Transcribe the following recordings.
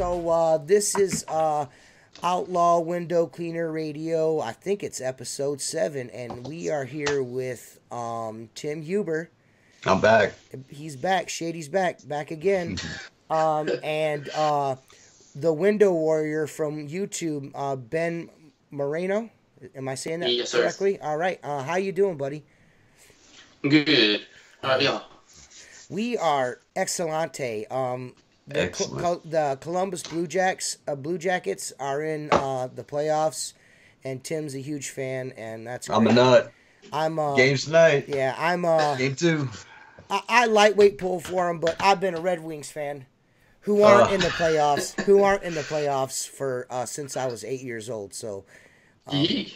So this is Outlaw Window Cleaner Radio. I think it's episode 7, and we are here with Tim Huber. I'm back. He's back. Shady's back again. And the Window Warrior from YouTube, Ben Moreno. Am I saying that correctly? Sir. All right. How you doing, buddy? Good. Yeah. We are excelente. The Columbus Blue Jackets are in the playoffs, and Tim's a huge fan, and that's great. I'm a nut. Games tonight. Yeah, I'm Game 2. I lightweight pull for them, but I've been a Red Wings fan who aren't in the playoffs. Who aren't in the playoffs for since I was 8 years old. So it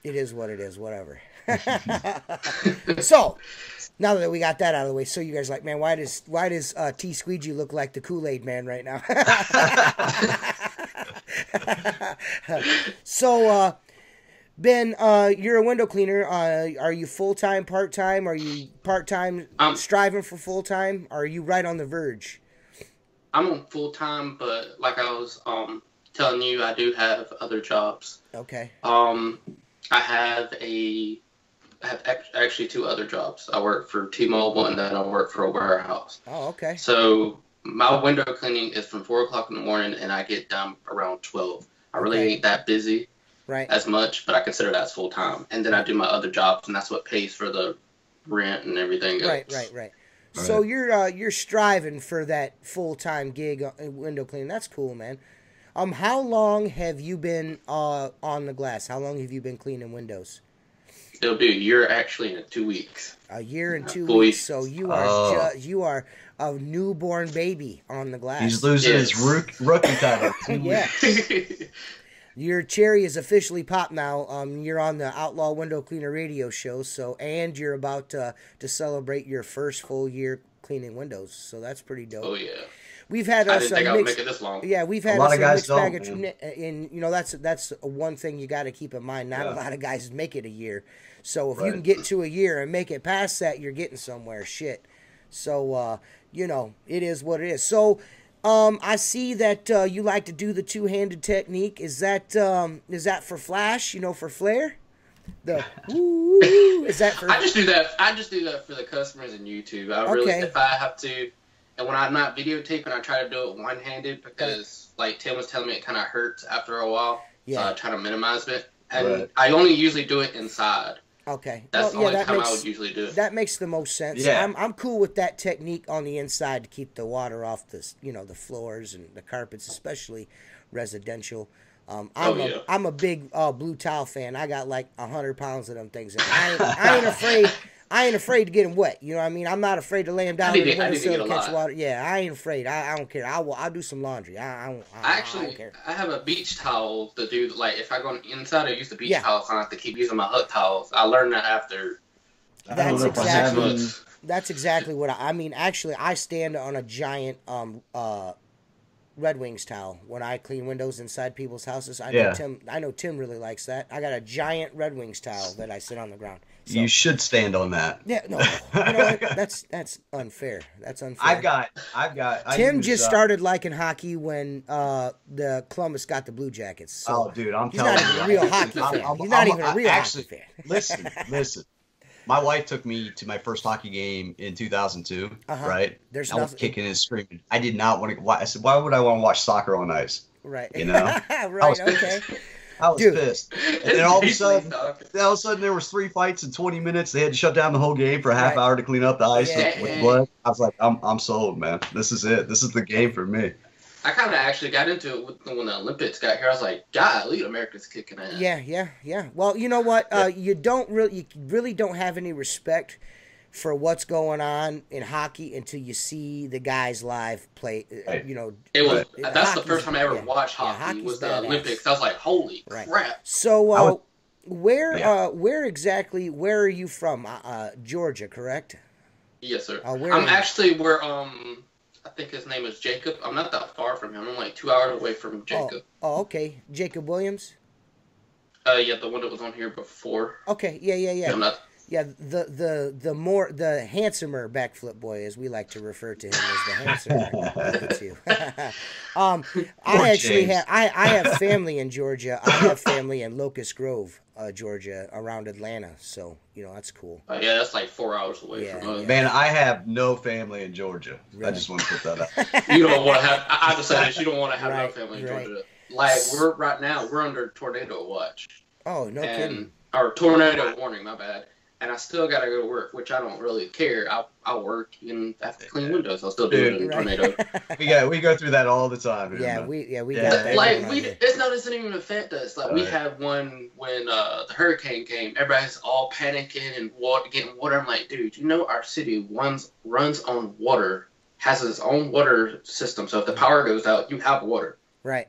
is what it is. Whatever. So now that we got that out of the way, so you guys are like, man, why does T Squeegee look like the Kool-Aid man right now? So Ben, you're a window cleaner. Are you full-time, part-time? Are you part-time, striving for full-time? Or are you right on the verge? I'm on full-time, but like I was telling you, I do have other jobs. Okay. I have actually 2 other jobs. I work for T-Mobile, and then I work for a warehouse. Oh, okay. So my window cleaning is from 4 o'clock in the morning, and I get done around 12. I really ain't that busy. Right. As much, but I consider that as full time. And then I do my other jobs, and that's what pays for the rent and everything else. Right. So you're striving for that full time gig window cleaning. That's cool, man. How long have you been on the glass? How long have you been cleaning windows? It'll be a year actually in 2 weeks. A year and 2 weeks. So you are a newborn baby on the glass. He's losing his rookie title. Yeah. Your cherry is officially popped now. You're on the Outlaw Window Cleaner Radio show, and you're about to celebrate your first full year cleaning windows. So that's pretty dope. Oh yeah. We've had I didn't think I would make it this long. Yeah, we've had a lot of guys mixed bag that's one thing you got to keep in mind. Not a lot of guys make it a year. So if you can get to a year and make it past that, you're getting somewhere. Shit. So it is what it is. So. I see that you like to do the two-handed technique. Is that for flash? For flair? Is that for? I just do that for the customers in YouTube. If I have to, and when I'm not videotaping, I try to do it one-handed because, like Tim was telling me, it kind of hurts after a while. Yeah. So I try to minimize it, and I only usually do it inside. Okay. That's the only time I would usually do it. That makes the most sense. Yeah. I'm cool with that technique on the inside to keep the water off the floors and the carpets, especially residential. I'm a big blue towel fan. I got like 100 pounds of them things. And I ain't afraid to get them wet. You know what I mean? I'm not afraid to lay them down in the windowsill to catch water. Yeah, I ain't afraid. I don't care. I'll do some laundry. I don't care. I have a beach towel to do. Like if I go on the inside, I use the beach towels. I don't have to keep using my hut towels. I learned that after. That's exactly what I mean. Actually, I stand on a giant Red Wings towel when I clean windows inside people's houses. I know Tim really likes that. I got a giant Red Wings towel that I sit on the ground. So, you should stand on that. Yeah, no, you know what? That's unfair. That's unfair. Tim just started liking hockey when the Columbus got the Blue Jackets. So dude, I'm telling you, he's not even a real hockey fan. He's not even a real hockey fan. Listen. My wife took me to my first hockey game in 2002, right? I was kicking and screaming. I did not want to watch. I said, why would I want to watch soccer on ice? Right. Right, I was pissed. And then all of a sudden, there was 3 fights in 20 minutes. They had to shut down the whole game for a half hour to clean up the ice with blood. I was like, I'm sold, man. This is it. This is the game for me. I kind of actually got into it when the Olympics got here. I was like, golly, America's kicking ass. Yeah. Well, you know what? You really don't have any respect for what's going on in hockey until you see the guys live play. That's the first time I ever watched hockey. Was the Olympics. I was like, holy crap. So where exactly? Where are you from? Georgia, correct? Yes, sir. I'm actually where I think his name is Jacob. I'm not that far from him. I'm like 2 hours away from Jacob. Oh, okay. Jacob Williams? Yeah, the one that was on here before. Okay, yeah. Yeah, the handsomer backflip boy, as we like to refer to him as the handsomer of the two. I have family in Georgia. I have family in Locust Grove, Georgia, around Atlanta. So that's cool. Yeah, that's like 4 hours away from us. Man, I have no family in Georgia. Really? I just want to put that out. You don't want to have. I decided you don't want to have no family in Georgia. Like we're under tornado watch. Oh, no kidding. Or tornado warning, my bad. And I still got to go to work, which I don't really care. I'll work and have to clean windows. I'll still do it in a tornado. We go through that all the time. Yeah, we got that. Like it doesn't even affect us. Like we had one when the hurricane came. Everybody's all panicking and getting water. I'm like, dude, our city runs on water, has its own water system. So if the power goes out, you have water. Right.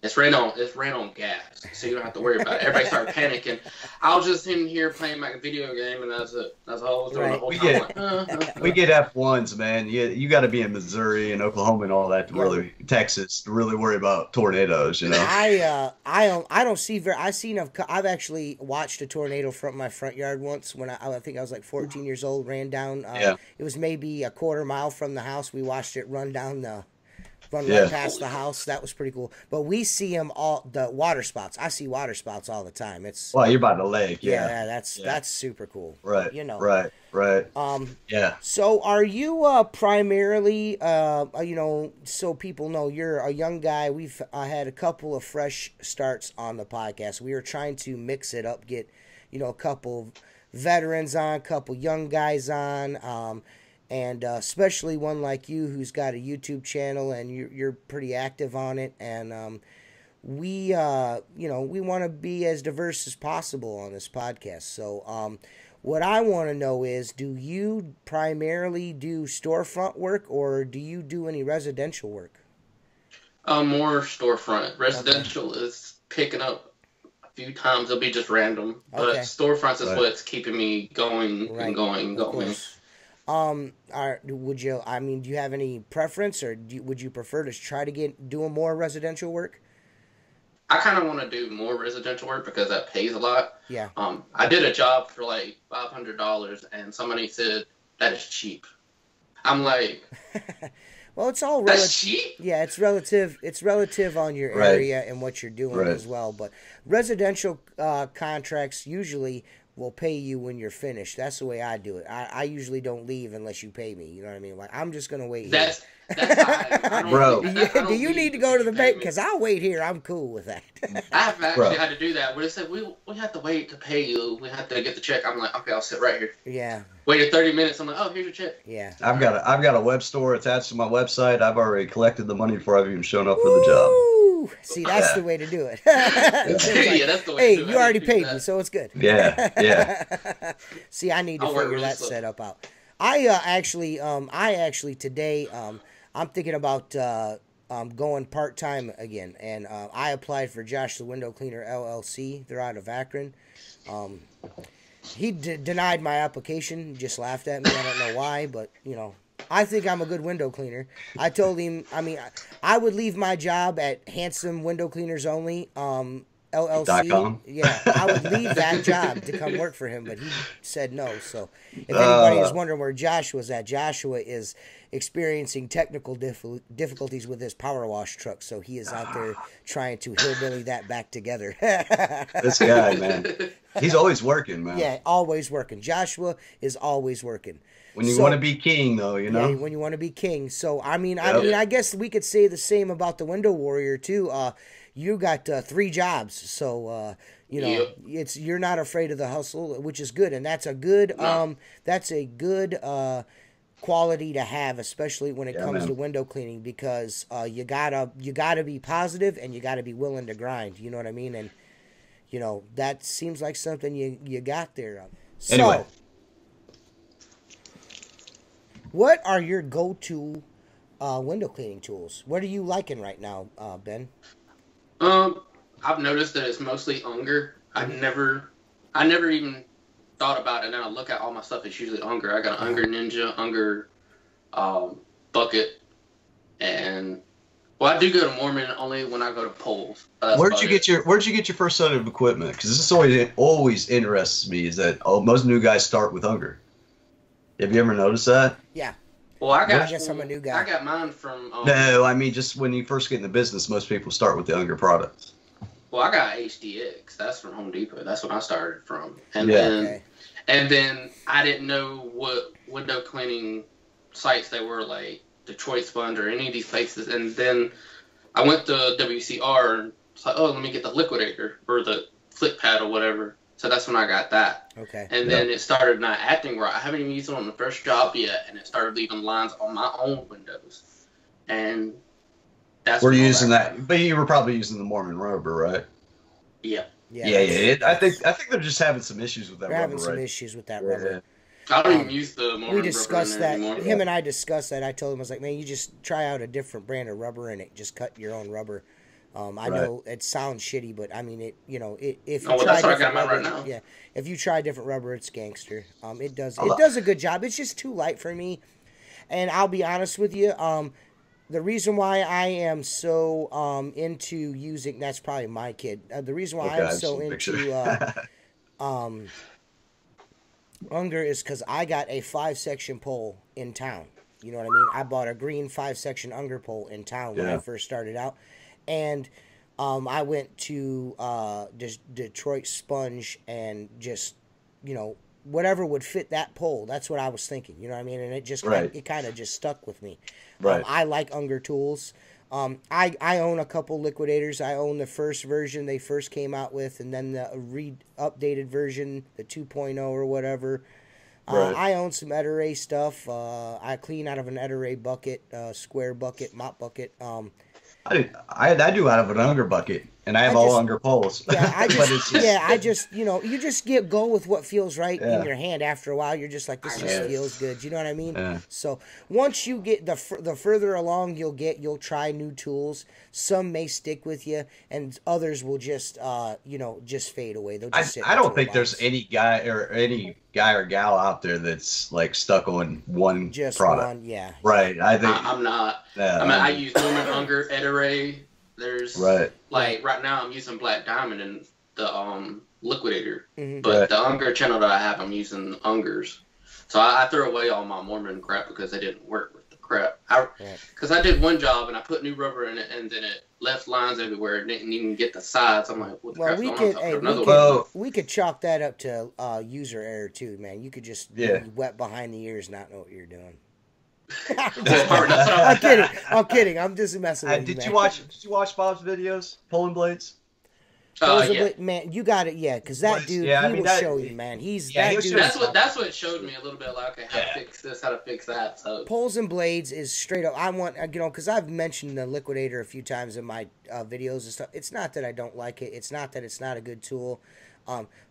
It's ran on gas, so you don't have to worry about it. Everybody started panicking. I was just in here playing my video game, and that's it. That's all I was doing the whole time. We get F1s, man. You got to be in Missouri and Oklahoma and all that Texas to really worry about tornadoes. I don't see I've actually watched a tornado from my front yard once when I think I was like 14 years old. Ran down. It was maybe a quarter mile from the house. We watched it run down right past the house. That was pretty cool. But we see them all, the water spouts. I see water spouts all the time. Well, you're by the lake. Yeah, that's super cool. Right. Right. So are you primarily, so people know you're a young guy. We've had a couple of fresh starts on the podcast. We are trying to mix it up, get, a couple veterans on, a couple young guys on, and especially one like you who's got a YouTube channel and you're pretty active on it. And we want to be as diverse as possible on this podcast. So what I want to know is, do you primarily do storefront work or do you do any residential work? More storefront. Residential is picking up a few times. It'll be just random. But storefronts is what's keeping me going and going. Do you have any preference, or would you prefer to try to doing more residential work? I kind of want to do more residential work because that pays a lot. Yeah. I did a job for like $500, and somebody said that is cheap. I'm like, well, it's all relative. That's cheap? Yeah, it's relative. It's relative on your area and what you're doing as well. But residential contracts usually will pay you when you're finished. That's the way I do it. I usually don't leave unless you pay me. You know what I mean? Like, I'm just going to wait here. That's bro. Do you need to go to the bank? Because I'll wait here. I'm cool with that. I have actually had to do that. But it said, we have to wait to pay you. We have to get the check. I'm like, okay, I'll sit right here. Yeah. Waited 30 minutes. I'm like, oh, here's your check. Yeah. I've got a web store attached to my website. I've already collected the money before I've even shown up for the job. See, that's the way to do it. That's the way to do it. You already paid me, so it's good. Yeah. See, I need to figure that setup out. I actually today, I'm thinking about going part-time again, and I applied for Josh the Window Cleaner LLC. They're out of Akron. He denied my application, just laughed at me. I don't know why, but, I think I'm a good window cleaner. I told him, I would leave my job at Handsome Window Cleaners Only, LLC. Yeah, I would leave that job to come work for him, but he said no. So if anybody is wondering where Joshua's at, Joshua is experiencing technical difficulties with his power wash truck, so he is out there trying to hillbilly that back together. This guy, man. He's always working, man. Yeah, always working. Joshua is always working. When you want to be king, though, Yeah, when you want to be king. So, I guess we could say the same about the Window Warrior, too. You got 3 jobs, so, you're not afraid of the hustle, which is good. And that's a good, quality to have, especially when it comes to window cleaning, because you gotta be positive and you gotta be willing to grind. You know what I mean? And, that seems like something you got there. So, anyway. What are your go-to window cleaning tools? What are you liking right now, Ben? I've noticed that it's mostly Unger. I never even thought about it. And then I look at all my stuff. It's usually Unger. I got an Unger Ninja, Unger bucket, and Well, I do go to Mormon only when I go to polls. Where'd you get your first set of equipment? Because this always interests me. Is that most new guys start with Unger? Have you ever noticed that? Yeah. Well, I guess I'm a new guy. I got mine from. No, I mean just when you first get in the business, most people start with the Unger products. Well, I got HDX. That's from Home Depot. That's what I started from. And then I didn't know what window cleaning sites they were, like Detroit Sponge or any of these places. And then I went to WCR and it's like, oh, let me get the liquidator or the flip pad or whatever. So that's when I got that. Okay. And then it started not acting right. I haven't even used it on the first job yet, and it started leaving lines on my own windows. And that's we're using that, but you were probably using the Mormon rubber, right? Yeah. Yeah. I think they're just having some issues with that rubber. Having some issues with that rubber. I don't even use the Mormon we discussed rubber that. anymore. Him and I discussed that. I told him, I was like, man, you just try out a different brand of rubber and just cut your own rubber. I know it sounds shitty, but I mean it. You know, if you try different rubber, right now. Yeah, if you try different rubber, it's gangster. It does a good job. It's just too light for me, and I'll be honest with you. The reason why I am so into using, that's probably my kid. The reason why I'm so into Unger is because I got a 5-section pole in town. You know what I mean? I bought a green 5-section Unger pole in town when I first started out. And I went to Detroit Sponge and just, you know, whatever would fit that pole. That's what I was thinking. You know what I mean? And it just it kind of just stuck with me. Right. I like Unger tools. I own a couple liquidators. I own the first version they first came out with, and then the updated version, the 2.0 or whatever. I own some Ed-Ray stuff. I clean out of an Ed-Ray bucket, square bucket, mop bucket. I do out of an Unger bucket, and I have all Unger poles. Yeah, I just you know, you just go with what feels right in your hand. After a while, you're just like, this just feels good. You know what I mean? Yeah. So once you get the further along you'll try new tools. Some may stick with you, and others will just just fade away. They'll just I don't think there's any guy or gal out there that's like stuck on one product. Right. I think I'm not. Yeah, I mean, I use Norman Unger, Ed-Ray. There's like right now I'm using Black Diamond and the liquidator, but the Unger channel that I have, I'm using Ungers. So I threw away all my Mormon crap because they didn't work with the crap. Because I did one job and I put new rubber in it, and then it left lines everywhere. It didn't even get the sides. I'm like, what the crap's going on? We could chalk that up to user error too, man. You could just be wet behind the ears, not know what you're doing. I'm kidding. I'm just messing with you, man. Did you watch Bob's videos, Pulling Blades? Man, you got it, because that dude, will show you, man. That's what showed me a little bit, like, okay, how to fix this, how to fix that. So Poles and Blades is straight up. I want, because I've mentioned the Liquidator a few times in my videos and stuff. It's not that I don't like it. It's not that it's not a good tool.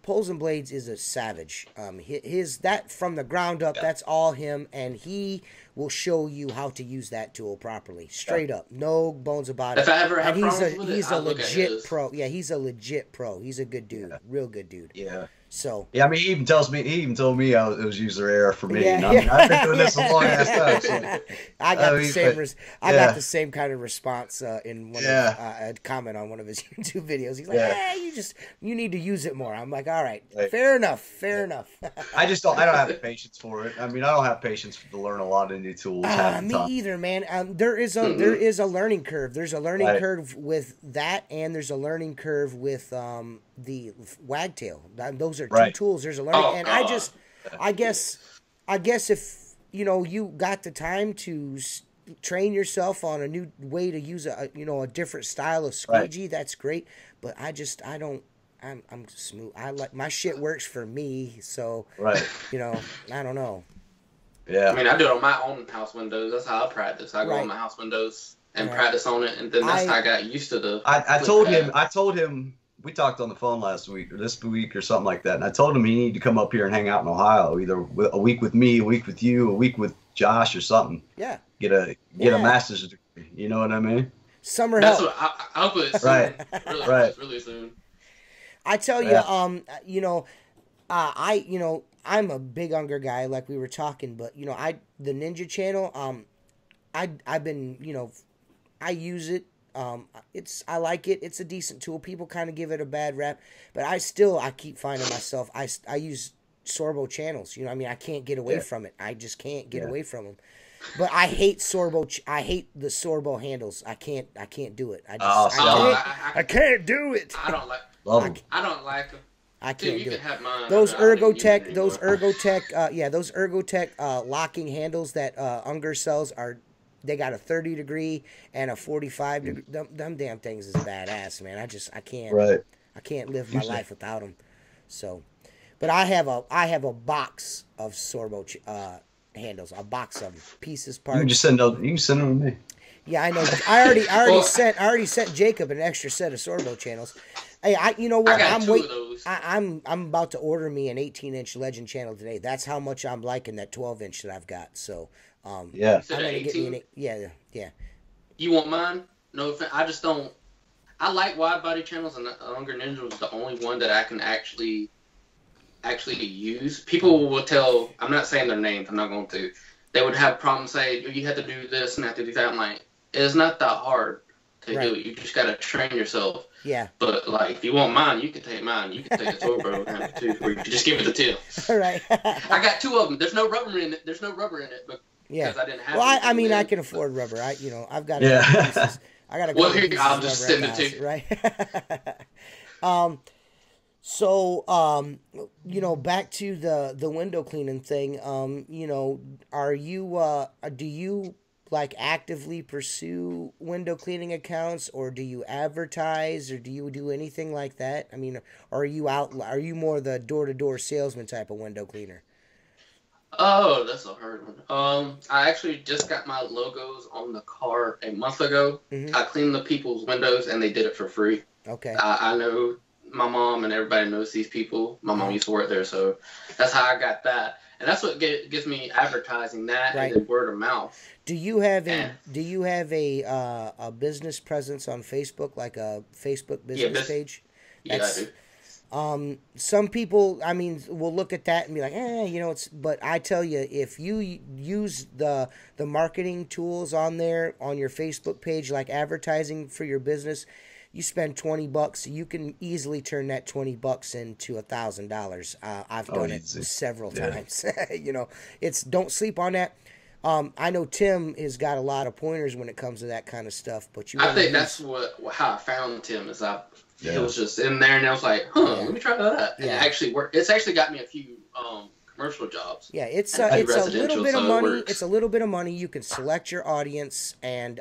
Poles and Blades is a savage. That from the ground up, that's all him, and he will show you how to use that tool properly, straight up, no bones about it. If I ever have he's a legit pro. Yeah, he's a legit pro. He's a good dude, real good dude. Yeah. So I mean, he even told me it was user error for me. Yeah. I've been doing this a long ass time. So. I got the same kind of response in one of a comment on one of his YouTube videos. He's like, "Hey, you need to use it more." I'm like, "All right, fair enough." I don't have the patience for it. I mean, I don't have patience to learn a lot of new tools. Me either, man. There is a learning curve. There's a learning curve with that, and there's a learning curve with the wagtail. Those are two tools. There's a learning, I guess if you got the time to train yourself on a new way to use a different style of squeegee, that's great. But I'm smooth. I like my shit works for me. So I don't know. Yeah. I mean, I do it on my own house windows. That's how I practice. I go on my house windows and practice on it, and then that's how I got used to the. I told him. We talked on the phone last week or this week or something like that, and I told him he needed to come up here and hang out in Ohio, either a week with me, a week with you, a week with Josh or something. Yeah. Get a master's degree. You know what I mean? Summer help. That's what I'll put it soon. Really soon. I tell you, I'm a big Unger guy, like we were talking, but the Ninja channel, I've been, I use it. I like it. It's a decent tool. People kind of give it a bad rap, but I keep finding myself. I use Sorbo channels. You know, I mean, I can't get away from it. I just can't get away from them. But I hate Sorbo. I hate the Sorbo handles. I can't do it. I can't do it. I don't like. I don't like them. I can't do it. Those Ergotech, those Ergotech locking handles that Unger sells they got a 30 degree and a 45 degree. Them damn things is badass, man. I can't. Right. I can't live my life without them. So, but I have a box of Sorbo handles, a box of them, pieces, parts. You can send them to me. Yeah, I know. I already sent Jacob an extra set of Sorbo channels. Hey, you know what? I'm about to order me an 18-inch Legend channel today. That's how much I'm liking that 12-inch that I've got. So, yeah. I'm gonna get me yeah. You want mine? No, I just don't. I like wide body channels, and the Unger Ninja was the only one that I can actually use. People will tell. I'm not saying their names. I'm not going to. They would have problems saying you have to do this and have to do that. I'm like, it's not that hard to do it. You just got to train yourself. Yeah. But like, if you want mine, you can take mine. You can take the Sorbo too, or you can just give it to Tim. All right. I got two of them. There's no rubber in it. But because I didn't have. Well, I mean, I can afford rubber. I've got. Yeah. Pieces. I got a. Well, here, I'll just send it to you. Right. So, back to the window cleaning thing. Are you do you like actively pursue window cleaning accounts, or do you advertise, or do you do anything like that? I mean, are you more the door-to-door salesman type of window cleaner? Oh, that's a hard one. I actually just got my logos on the car a month ago. Mm-hmm. I cleaned the people's windows, and they did it for free. Okay. I know my mom and everybody knows these people. My mom used to work there, so that's how I got that. And that's what gives me advertising that and then word of mouth. Do you have a business presence on Facebook, like a Facebook business page? Yeah, I do. Some people, I mean, will look at that and be like, but I tell you, if you use the marketing tools on there, on your Facebook page, like advertising for your business, you spend $20, you can easily turn that $20 into $1,000. I've done it several times. Don't sleep on that. I know Tim has got a lot of pointers when it comes to that kind of stuff, but I think that's how I found Tim is it was just in there, and I was like, let me try that. And it actually worked. It's actually got me a few commercial jobs. Yeah, it's a little bit of money. It's a little bit of money. You can select your audience, and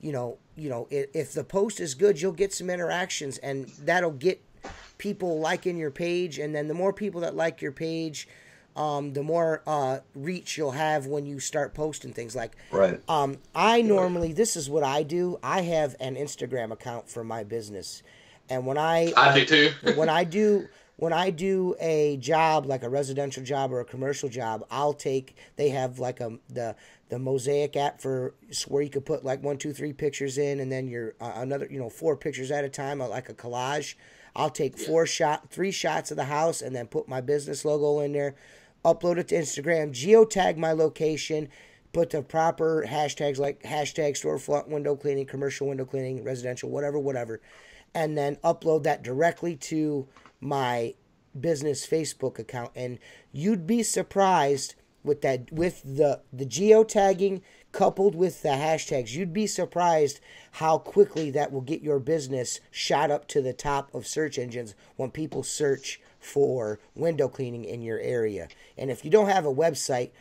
if the post is good, you'll get some interactions, and that'll get people liking your page. And then the more people that like your page, the more reach you'll have when you start posting things. Like, this is what I do. I have an Instagram account for my business, and when I do too. when I do a job, like a residential job or a commercial job, they have like the Mosaic app for where you could put like 1, 2, 3 pictures in, and then your another 4 pictures at a time, like a collage. I'll take 3 shots of the house and then put my business logo in there, upload it to Instagram, geotag my location, put the proper hashtags like hashtag storefront window cleaning, commercial window cleaning, residential, whatever, and then upload that directly to my business Facebook account. And you'd be surprised with the geotagging coupled with the hashtags, you'd be surprised how quickly that will get your business shot up to the top of search engines when people search for window cleaning in your area. And if you don't have a website,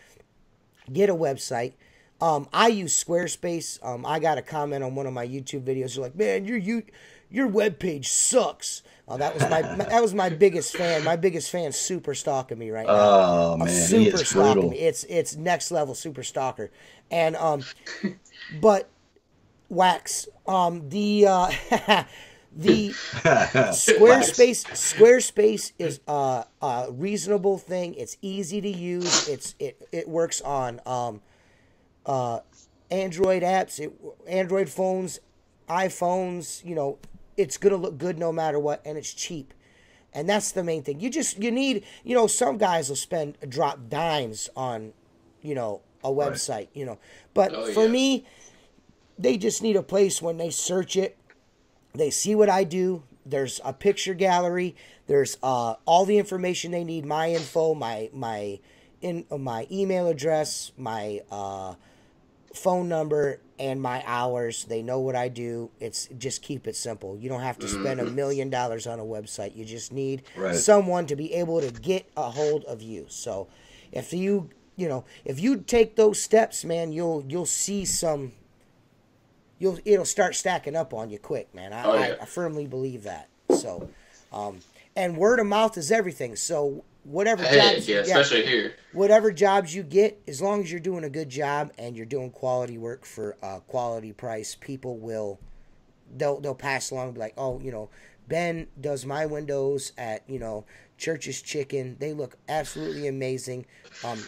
get a website. I use Squarespace. I got a comment on one of my YouTube videos. They're like, man, your webpage sucks. That was my biggest fan. My biggest fan super stalking me right now. Oh man, super stalking me. It's next level super stalker. And but Wax, the Squarespace is a reasonable thing. It's easy to use. It works on Android apps, Android phones, iPhones. It's going to look good no matter what, and it's cheap. And that's the main thing. You need, some guys will drop dimes on, a website, But for me, They just need a place when they search it, they see what I do. There's a picture gallery. There's all the information they need. My info, my email address, my phone number, and my hours. They know what I do. It's just keep it simple. You don't have to spend $1 million on a website. You just need someone to be able to get a hold of you. So if you take those steps, man, you'll see some. It'll start stacking up on you quick, man. I firmly believe that. So, and word of mouth is everything. So whatever jobs, especially here, whatever jobs you get, as long as you're doing a good job and you're doing quality work for a quality price, people they'll pass along and be like, oh, Ben does my windows at Church's Chicken. They look absolutely amazing.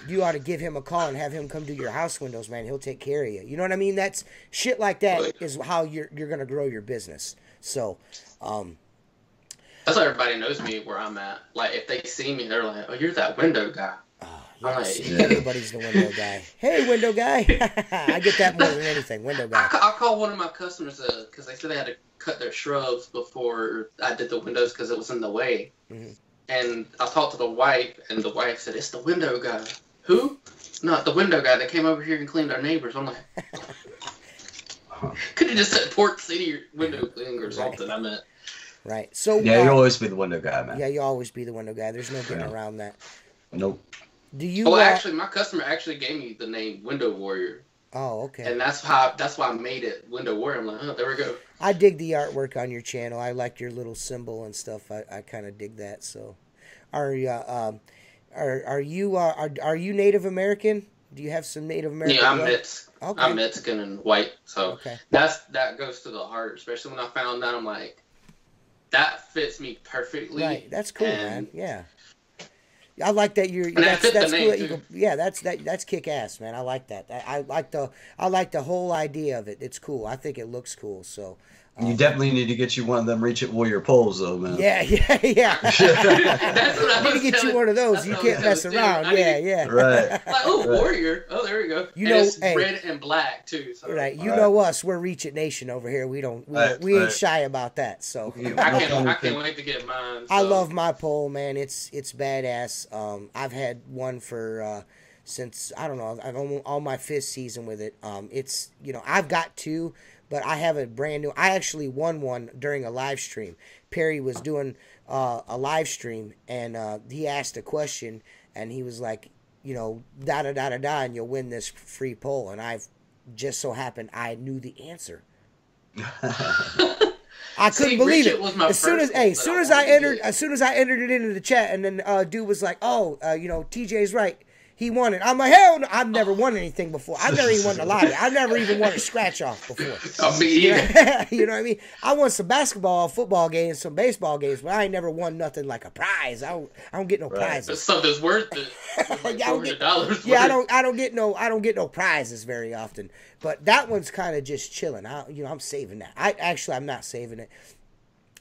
You ought to give him a call and have him come do your house windows, man. He'll take care of you. You know what I mean? That's shit like that is how you're gonna grow your business. So, that's why everybody knows me where I'm at. Like if they see me, they're like, "Oh, you're that window guy." Yes, everybody's the window guy. Hey, window guy. I get that more than anything. Window guy. I call one of my customers because they said they had to cut their shrubs before I did the windows because it was in the way. Mm-hmm. And I talked to the wife, and the wife said, "It's the window guy." Who? Not the window guy that came over here and cleaned our neighbors. I'm like, could you just said Port City window cleaning or something? I meant. Right. So you always be the window guy, man. Yeah, you always be the window guy. There's no getting around that. Nope. Do you? Well, actually, my customer actually gave me the name Window Warrior. Oh, okay. And that's why I made it Window Warrior. I'm like, oh, there we go. I dig the artwork on your channel. I like your little symbol and stuff. I kind of dig that. So, are you Native American? Do you have some Native American? Yeah, I'm Mexican and white. So that goes to the heart. Especially when I found that, I'm like, that fits me perfectly. Right. That's cool, man. Yeah. I like that you're. That's cool. That's kick ass, man. I like that. I like the whole idea of it. It's cool. I think it looks cool. So. You definitely need to get you one of them Reach It Warrior poles, though, man. Yeah. That's what I need to get you one of those. You can't mess around. Yeah. Right. Like, oh, Warrior. Oh, there we go. It's red and black too. So. Right. You know us. We're Reach It Nation over here. We ain't shy about that. So. I can't wait to get mine. So. I love my pole, man. It's badass. I've had one for since I'm on my 5th season with it. It's I've got 2. But I have a brand new. I actually won one during a live stream. Perry was doing a live stream, and he asked a question, and he was like, da da da da da, and you'll win this free pole. And I've just so happened I knew the answer. I couldn't believe it. As soon as I entered it into the chat, and then dude was like, "Oh, TJ's right. He won it." I'm like, hell no, I've never won anything before. I've never even won the lottery. I've never even won a scratch off before. You know what I mean? I won some basketball, football games, some baseball games, but I ain't never won nothing like a prize. I don't get no prizes. But something's worth it. Like $400. Yeah, I don't get no prizes very often. But that one's kind of just chilling. I'm saving that. I'm not saving it.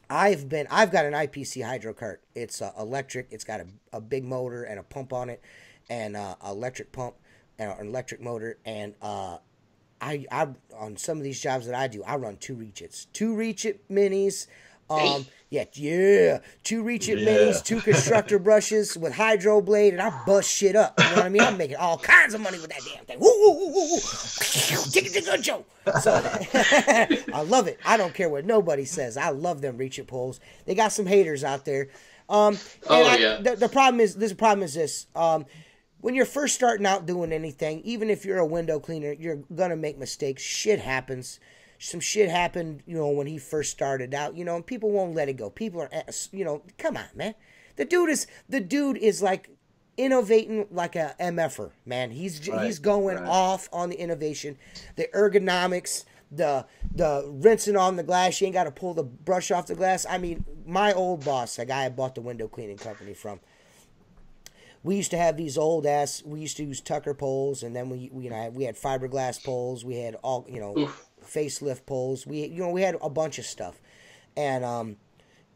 I've got an IPC hydro cart. It's electric. It's got a big motor and a pump on it. And electric pump and an electric motor, and I on some of these jobs that I do, I run 2 Reach Its, 2 Reach It minis, 2 Reach It minis, 2 constructor brushes with hydro blade, and I bust shit up. You know what I mean? I'm making all kinds of money with that damn thing. Woo woo woo woo woo, Jigga Joe. So I love it. I don't care what nobody says. I love them Reach It poles. They got some haters out there. The problem is this. When you're first starting out doing anything, even if you're a window cleaner, you're gonna make mistakes. Shit happens. Some shit happened, when he first started out, and people won't let it go. People are, come on, man. The dude is like innovating like a MFer, man. He's going off on the innovation, the ergonomics, the rinsing on the glass. You ain't got to pull the brush off the glass. I mean, my old boss, the guy I bought the window cleaning company from, we used to have these we used to use Tucker poles, and then we had fiberglass poles. We had all, facelift poles. We had a bunch of stuff. And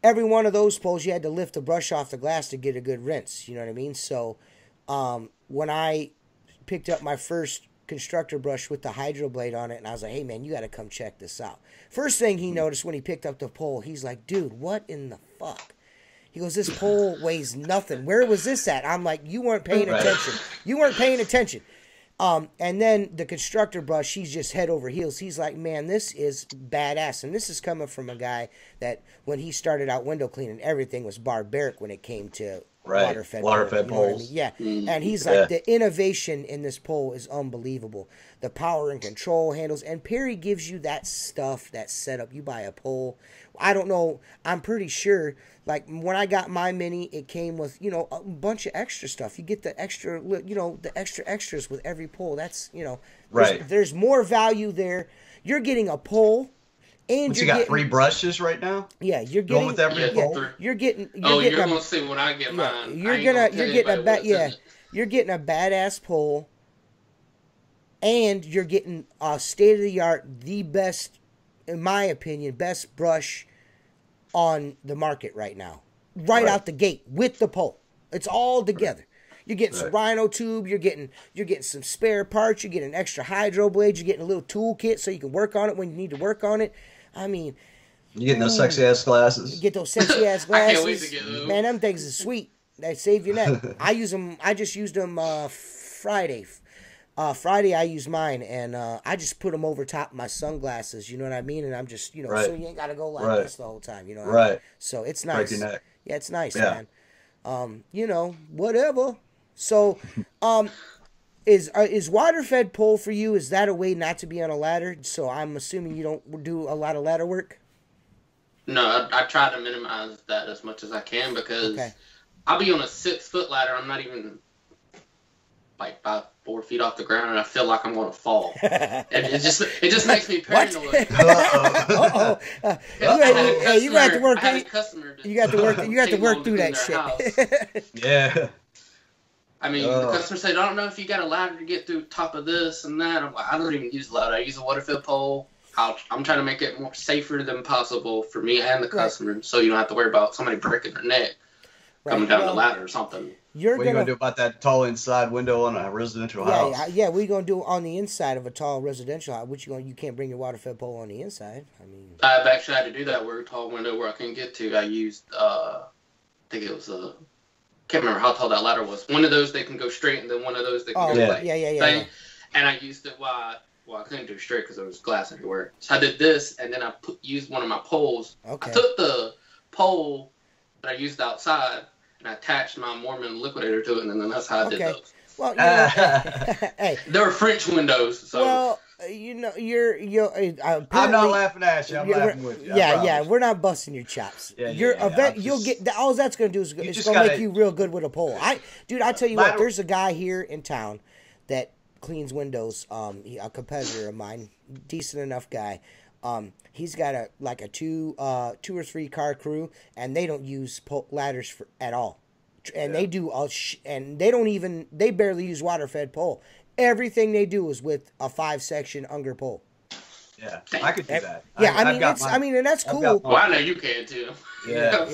every one of those poles, you had to lift the brush off the glass to get a good rinse. You know what I mean? So when I picked up my first constructor brush with the hydro blade on it, and I was like, hey, man, you got to come check this out. First thing he noticed when he picked up the pole, he's like, dude, what in the fuck? He goes, this pole weighs nothing. Where was this at? I'm like, you weren't paying attention. You weren't paying attention. And then the constructor brush, he's just head over heels. He's like, man, this is badass. And this is coming from a guy that when he started out window cleaning, everything was barbaric when it came to water-fed poles. You know what I mean? Yeah. And he's like, the innovation in this pole is unbelievable. The power and control handles. And Perry gives you that stuff, that setup. You buy a pole. I don't know. I'm pretty sure, like, when I got my Mini, it came with, you know, a bunch of extra stuff. You get the extra, you know, the extra extras with every pole. That's, you know, there's more value there. You're getting a pole. And you got 3 brushes right now. Yeah, you're getting with every pole. You're getting. You're gonna see when I get mine. You're getting a badass pole, and you're getting a state of the art, the best, in my opinion, best brush on the market right now. Right out the gate with the pole. It's all together. You're getting some rhino tube. You're getting some spare parts. You're getting an extra hydro blade. You're getting a little tool kit so you can work on it when you need to work on it. I mean, you getting those sexy ass glasses. You get those sexy ass glasses. I can't wait to get those. Man, them things is sweet. They save your neck. I use them. I just used them Friday. Friday I used mine, and I just put them over top of my sunglasses. You know what I mean? And I'm just, you know, so you ain't gotta go like this the whole time. You know what I mean? So it's nice. Break your neck. Yeah, it's nice, man. You know, whatever. So, is water-fed pole for you? Is that a way not to be on a ladder? So I'm assuming you don't do a lot of ladder work. No, I try to minimize that as much as I can because I'll be on a 6-foot ladder. I'm not even like 4 feet off the ground, and I feel like I'm going to fall. And it just makes me paranoid. You got to work. You got to work through that shit. Yeah. I mean, the customer said, I don't know if you got a ladder to get through top of this and that. I'm like, I don't even use a ladder. I use a water-fed pole. I'm trying to make it more safer than possible for me and the customer, so you don't have to worry about somebody breaking their neck coming down the ladder or something. What are you going to do about that tall inside window on a residential house? Yeah, what are you going to do on the inside of a tall residential house? You can't bring your water-fed pole on the inside. I mean, I've actually had to do that where a tall window where I couldn't get to. I used, I think it was can't remember how tall that ladder was. One of those they can go straight, and then one of those they can go yeah. And I used it while I couldn't do straight because there was glass everywhere. So I did this, and then I used one of my poles. Okay. I took the pole that I used outside, and I attached my Mormon liquidator to it, and then that's how I did those. Well, you know, hey, they were French windows, so. Well, you know, you're I'm not laughing at you. I'm laughing with you. Yeah, we're not busting your chops. You'll get all that's going to do is it's going to make you real good with a pole. I tell you what, there's a guy here in town that cleans windows. A competitor of mine, decent enough guy. He's got a 2 or 3 car crew, and they don't use ladders at all. And they do and they barely use water-fed pole. Everything they do is with a 5-section Unger pole. Yeah, I could do that. Yeah, and that's cool. Well, I know you can too. Yeah,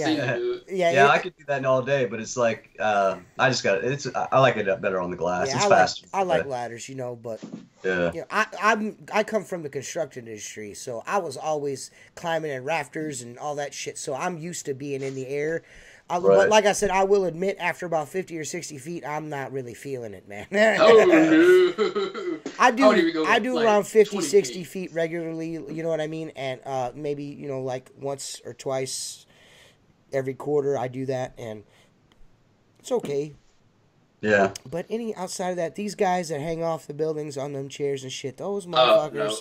I could do that all day, but it's like I like it better on the glass. It's faster. I like ladders, you know, but I come from the construction industry, so I was always climbing in rafters and all that shit. So I'm used to being in the air. But like I said, I will admit, after about 50 or 60 feet, I'm not really feeling it, man. I do around 50, 60 feet regularly, you know what I mean? And maybe, you know, like once or twice every quarter I do that, and it's okay. Yeah. But outside of that, these guys that hang off the buildings on them chairs and shit, those motherfuckers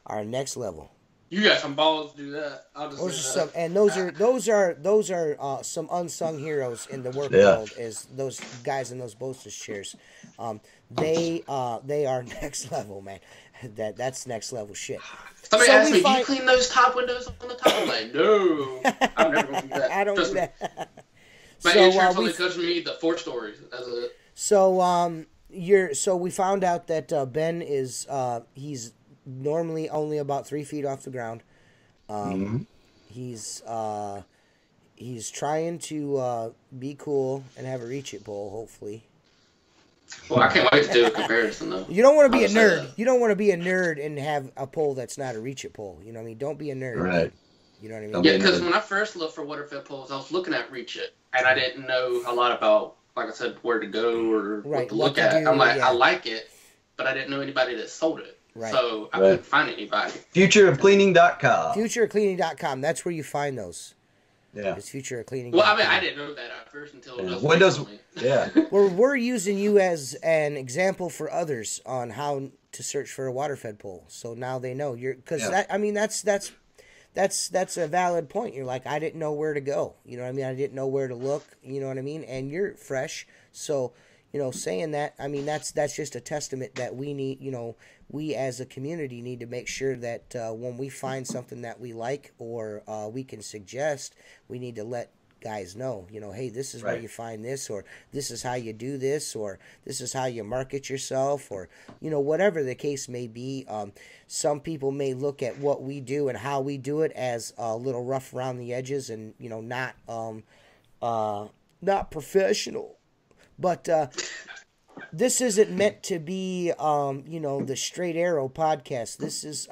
are next level. You got some balls to do that. Those are some unsung heroes in the work world. Is those guys in those Bosa's chairs? They are next level, man. That's next level shit. Somebody asked me, "Do you clean those top windows on the top?" I'm like, "No, I'm never gonna do that." I don't do that. My insurance only covers me the 4 stories. That's it. So we found out that Ben is he's normally only about 3 feet off the ground. He's trying to be cool and have a reach it pole, hopefully. Well, I can't wait to do a comparison though. You don't want to be a nerd. You don't want to be a nerd and have a pole that's not a reach it pole. You know what I mean? Don't be a nerd. Right. You know what I mean? Yeah, because when I first looked for water fed poles, I was looking at reach it, and I didn't know a lot about, like I said, where to go or what to look at. I'm like, I like it, but I didn't know anybody that sold it. Right. So I couldn't find anybody. Futureofcleaning.com. Futureofcleaning.com. That's where you find those. Yeah. It's futureofcleaning.com. Well, I mean, I didn't know that at first until Windows. Yeah. We're using you as an example for others on how to search for a water-fed pole. So now they know you're that's a valid point. You're like, I didn't know where to go. You know what I mean? I didn't know where to look. You know what I mean? And you're fresh, so. You know, saying that, I mean, that's just a testament that we need, you know, we as a community need to make sure that when we find something that we like or we can suggest, we need to let guys know, you know, hey, this is where you find this, or this is how you do this, or this is how you market yourself, or, you know, whatever the case may be. Some people may look at what we do and how we do it as a little rough around the edges and, you know, not professional. But this isn't meant to be, you know, the Straight Arrow podcast. This is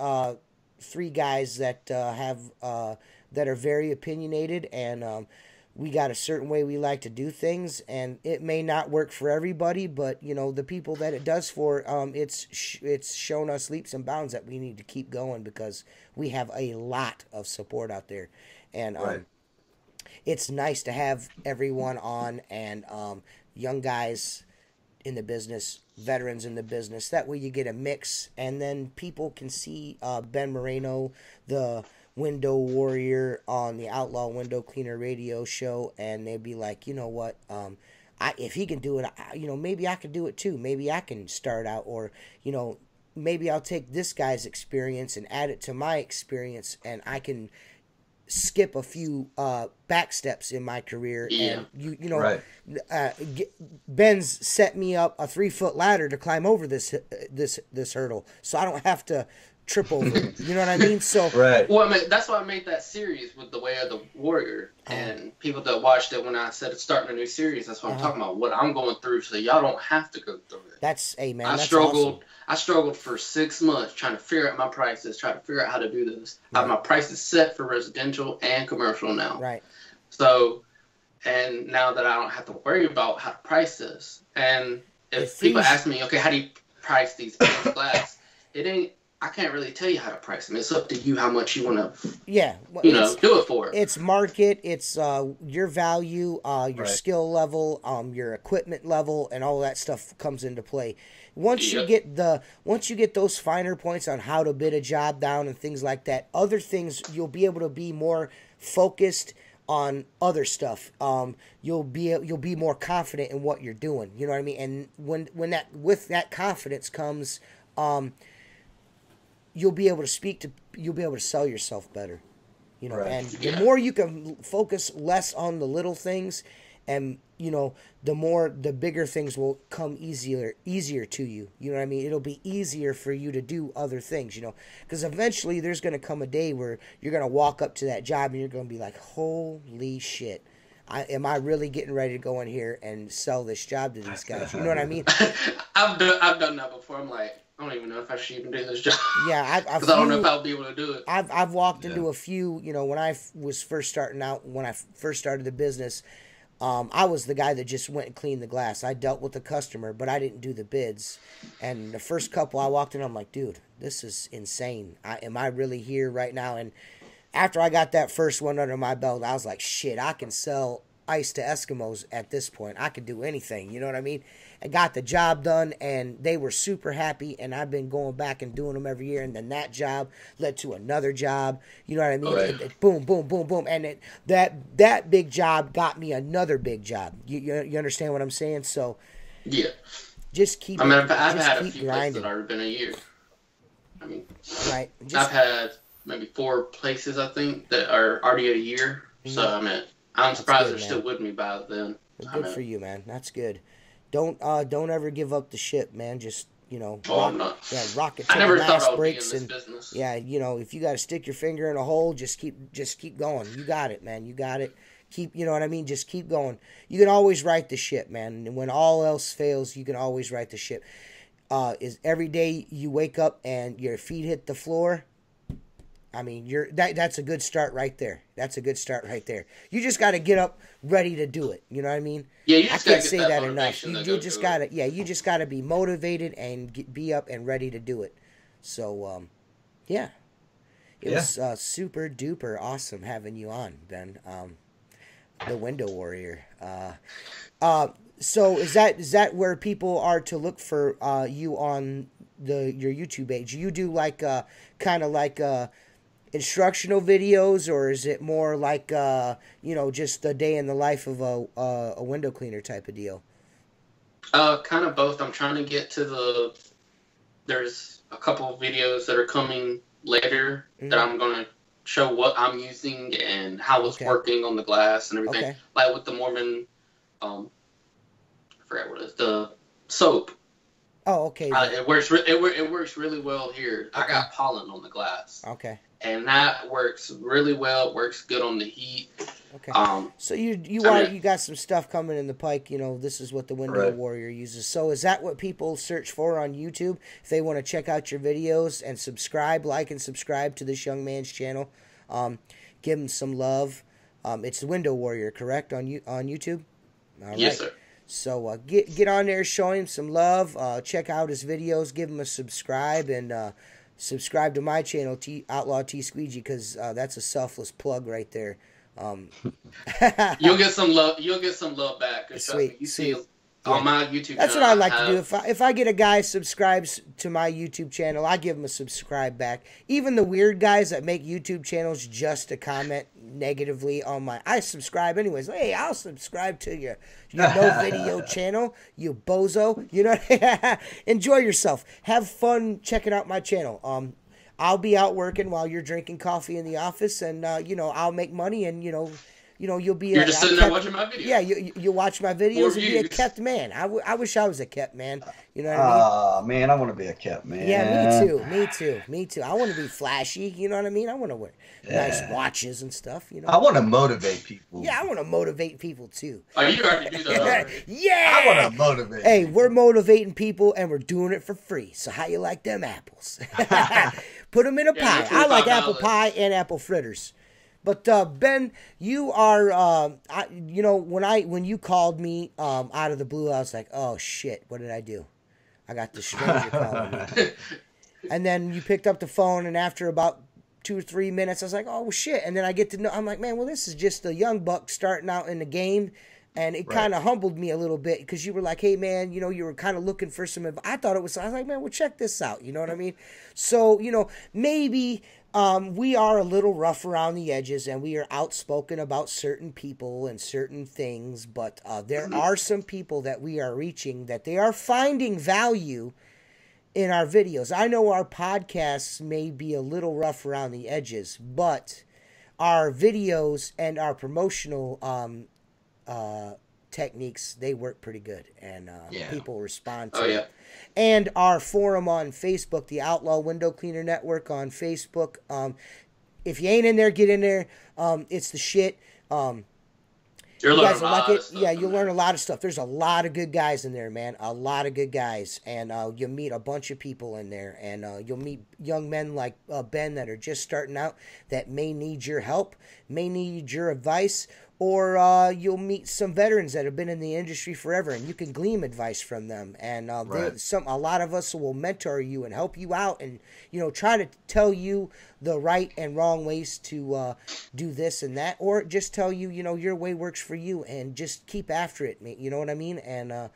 three guys that that are very opinionated, and we got a certain way we like to do things, and it may not work for everybody, but you know, the people that it does for, it's shown us leaps and bounds that we need to keep going because we have a lot of support out there, and it's nice to have everyone on and. Young guys in the business, veterans in the business. That way you get a mix, and then people can see Ben Moreno, the window warrior on the Outlaw Window Cleaner radio show, and they'd be like, you know what, if he can do it, you know, maybe I can do it too. Maybe I can start out, or, you know, maybe I'll take this guy's experience and add it to my experience, and I can skip a few back steps in my career, and you know, Ben's set me up a 3-foot ladder to climb over this hurdle, so I don't have to trip over it. You know what I mean? So well, I mean, that's why I made that series with the Way of the Warrior, and people that watched it when I said it's starting a new series. That's what I'm talking about. What I'm going through, so y'all don't have to go through it. That's man. I struggled. Awesome. I struggled for 6 months trying to figure out my prices, trying to figure out how to do this. I have my prices set for residential and commercial now. Right. So, and now that I don't have to worry about how to price this, and if people ask me, okay, how do you price these glass? I can't really tell you how to price them. It's up to you how much you want to, do it for. It's market, it's your value, your skill level, your equipment level, and all that stuff comes into play. Once you get those finer points on how to bid a job down and things like that, other things you'll be able to be more focused on other stuff. You'll be more confident in what you're doing. You know what I mean? And with that confidence comes. You'll be able to sell yourself better, you know, and the more you can focus less on the little things, and, you know, the bigger things will come easier to you. You know what I mean? It'll be easier for you to do other things, you know, because eventually there's going to come a day where you're going to walk up to that job and you're going to be like, holy shit. Am I really getting ready to go in here and sell this job to these guys? You know what I mean? I've done that before. I'm like, I don't even know if I should even do this job. Yeah, because I don't know if I'll be able to do it. I've walked into a few, you know, when I was first starting out, when I first started the business, I was the guy that just went and cleaned the glass. I dealt with the customer, but I didn't do the bids. And the first couple I walked in, I'm like, dude, this is insane. Am I really here right now? And after I got that first one under my belt, I was like, shit, I can sell ice to Eskimos at this point. I could do anything, you know what I mean? I got the job done, and they were super happy, and I've been going back and doing them every year, and then that job led to another job, you know what I mean? It boom, boom, boom, boom, and that big job got me another big job. You understand what I'm saying? So just keep. I mean, I've had a few places that already been a year. I mean, I've had maybe 4 places I think that are already a year. So I mean, I'm surprised they're still with me by then. Good for you, man. That's good. Don't ever give up the ship, man. Just, you know, rock it to the last breaks, and business. You know, if you got to stick your finger in a hole, just keep going. You got it, man. You got it. Keep, you know what I mean? Just keep going. You can always right the ship, man. And when all else fails, you can always right the ship. Is every day you wake up and your feet hit the floor, I mean, that's a good start right there. That's a good start right there. You just got to get up ready to do it. You know what I mean? Yeah, you just I can't say that enough. You just got to, you just got to be motivated and be up and ready to do it. So, yeah. It was super duper awesome having you on, Ben. The Window Warrior. So is that where people are to look for you on your YouTube page? You do like kind of like instructional videos, or is it more like just a day in the life of a window cleaner type of deal? Kind of both. I'm trying to get to there's a couple of videos that are coming later that I'm gonna show what I'm using and how it's working on the glass and everything. Okay. Like with the Mormon, I forgot what it is, the soap. Oh, okay. It works really well here. Okay. I got pollen on the glass. Okay. And that works really well. It works good on the heat. Okay. So you got some stuff coming in the pike. This is what the Window Warrior uses. So is that what people search for on YouTube if they want to check out your videos and like and subscribe to this young man's channel? Give him some love. It's the Window Warrior, correct, on YouTube? All right. Yes, sir. So get on there, show him some love. Check out his videos. Give him a subscribe and subscribe to my channel, Outlaw T Squeegee, because that's a selfless plug right there. You'll get some love. You'll get some love back. Sweet. You see on my YouTube. That's what I like to do. If I get a guy subscribes to my YouTube channel, I give him a subscribe back. Even the weird guys that make YouTube channels just to comment negatively on I subscribe anyways. Hey, I'll subscribe to your no video channel, you bozo. Enjoy yourself. Have fun checking out my channel. I'll be out working while you're drinking coffee in the office, and I'll make money, and you'll be. You're just sitting there watching my videos. Yeah, you watch my videos and be a kept man. I wish I was a kept man. You know what I mean? Man, I want to be a kept man. Yeah, me too. I want to be flashy. You know what I mean? I want to wear nice watches and stuff. I want to motivate people. Yeah, I want to motivate people too. Oh, you already do that. Yeah. I want to motivate. Hey, we're motivating people and we're doing it for free. So how you like them apples? Put them in a pie. I like apple pie and apple fritters. But Ben, you are, when you called me out of the blue, I was like, oh shit, what did I do? I got this stranger calling me. And then you picked up the phone, and after about 2 or 3 minutes, I was like, oh shit. And then I get to know, I'm like, man, well, this is just a young buck starting out in the game. And it kind of humbled me a little bit because you were like, hey, man, you were kind of looking for some advice. I was like, man, well, check this out. You know what I mean? So, maybe we are a little rough around the edges and we are outspoken about certain people and certain things. But there are some people that we are reaching that they are finding value in our videos. I know our podcasts may be a little rough around the edges, but our videos and our promotional techniques, they work pretty good, and people respond to it. And our forum on Facebook, the Outlaw Window Cleaner Network on Facebook. If you ain't in there, get in there. It's the shit. You guys will like it. Yeah, you'll learn a lot of stuff. There's a lot of good guys in there, man. A lot of good guys. And you'll meet a bunch of people in there. And you'll meet young men like Ben that are just starting out that may need your help, may need your advice. Or you'll meet some veterans that have been in the industry forever, and you can glean advice from them. And a lot of us will mentor you and help you out, and try to tell you the right and wrong ways to do this and that, or just tell you your way works for you, and just keep after it. You know what I mean? And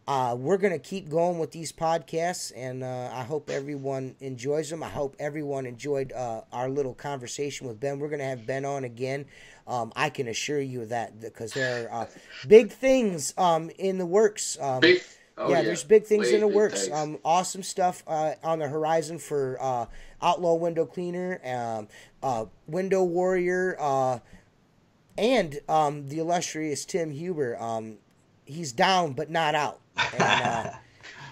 we're gonna keep going with these podcasts, and I hope everyone enjoys them. I hope everyone enjoyed our little conversation with Ben. We're gonna have Ben on again. I can assure you of that, because there are big things in the works. There's big things in the works. Awesome stuff on the horizon for Outlaw Window Cleaner, Window Warrior, and the illustrious Tim Huber. He's down but not out. And,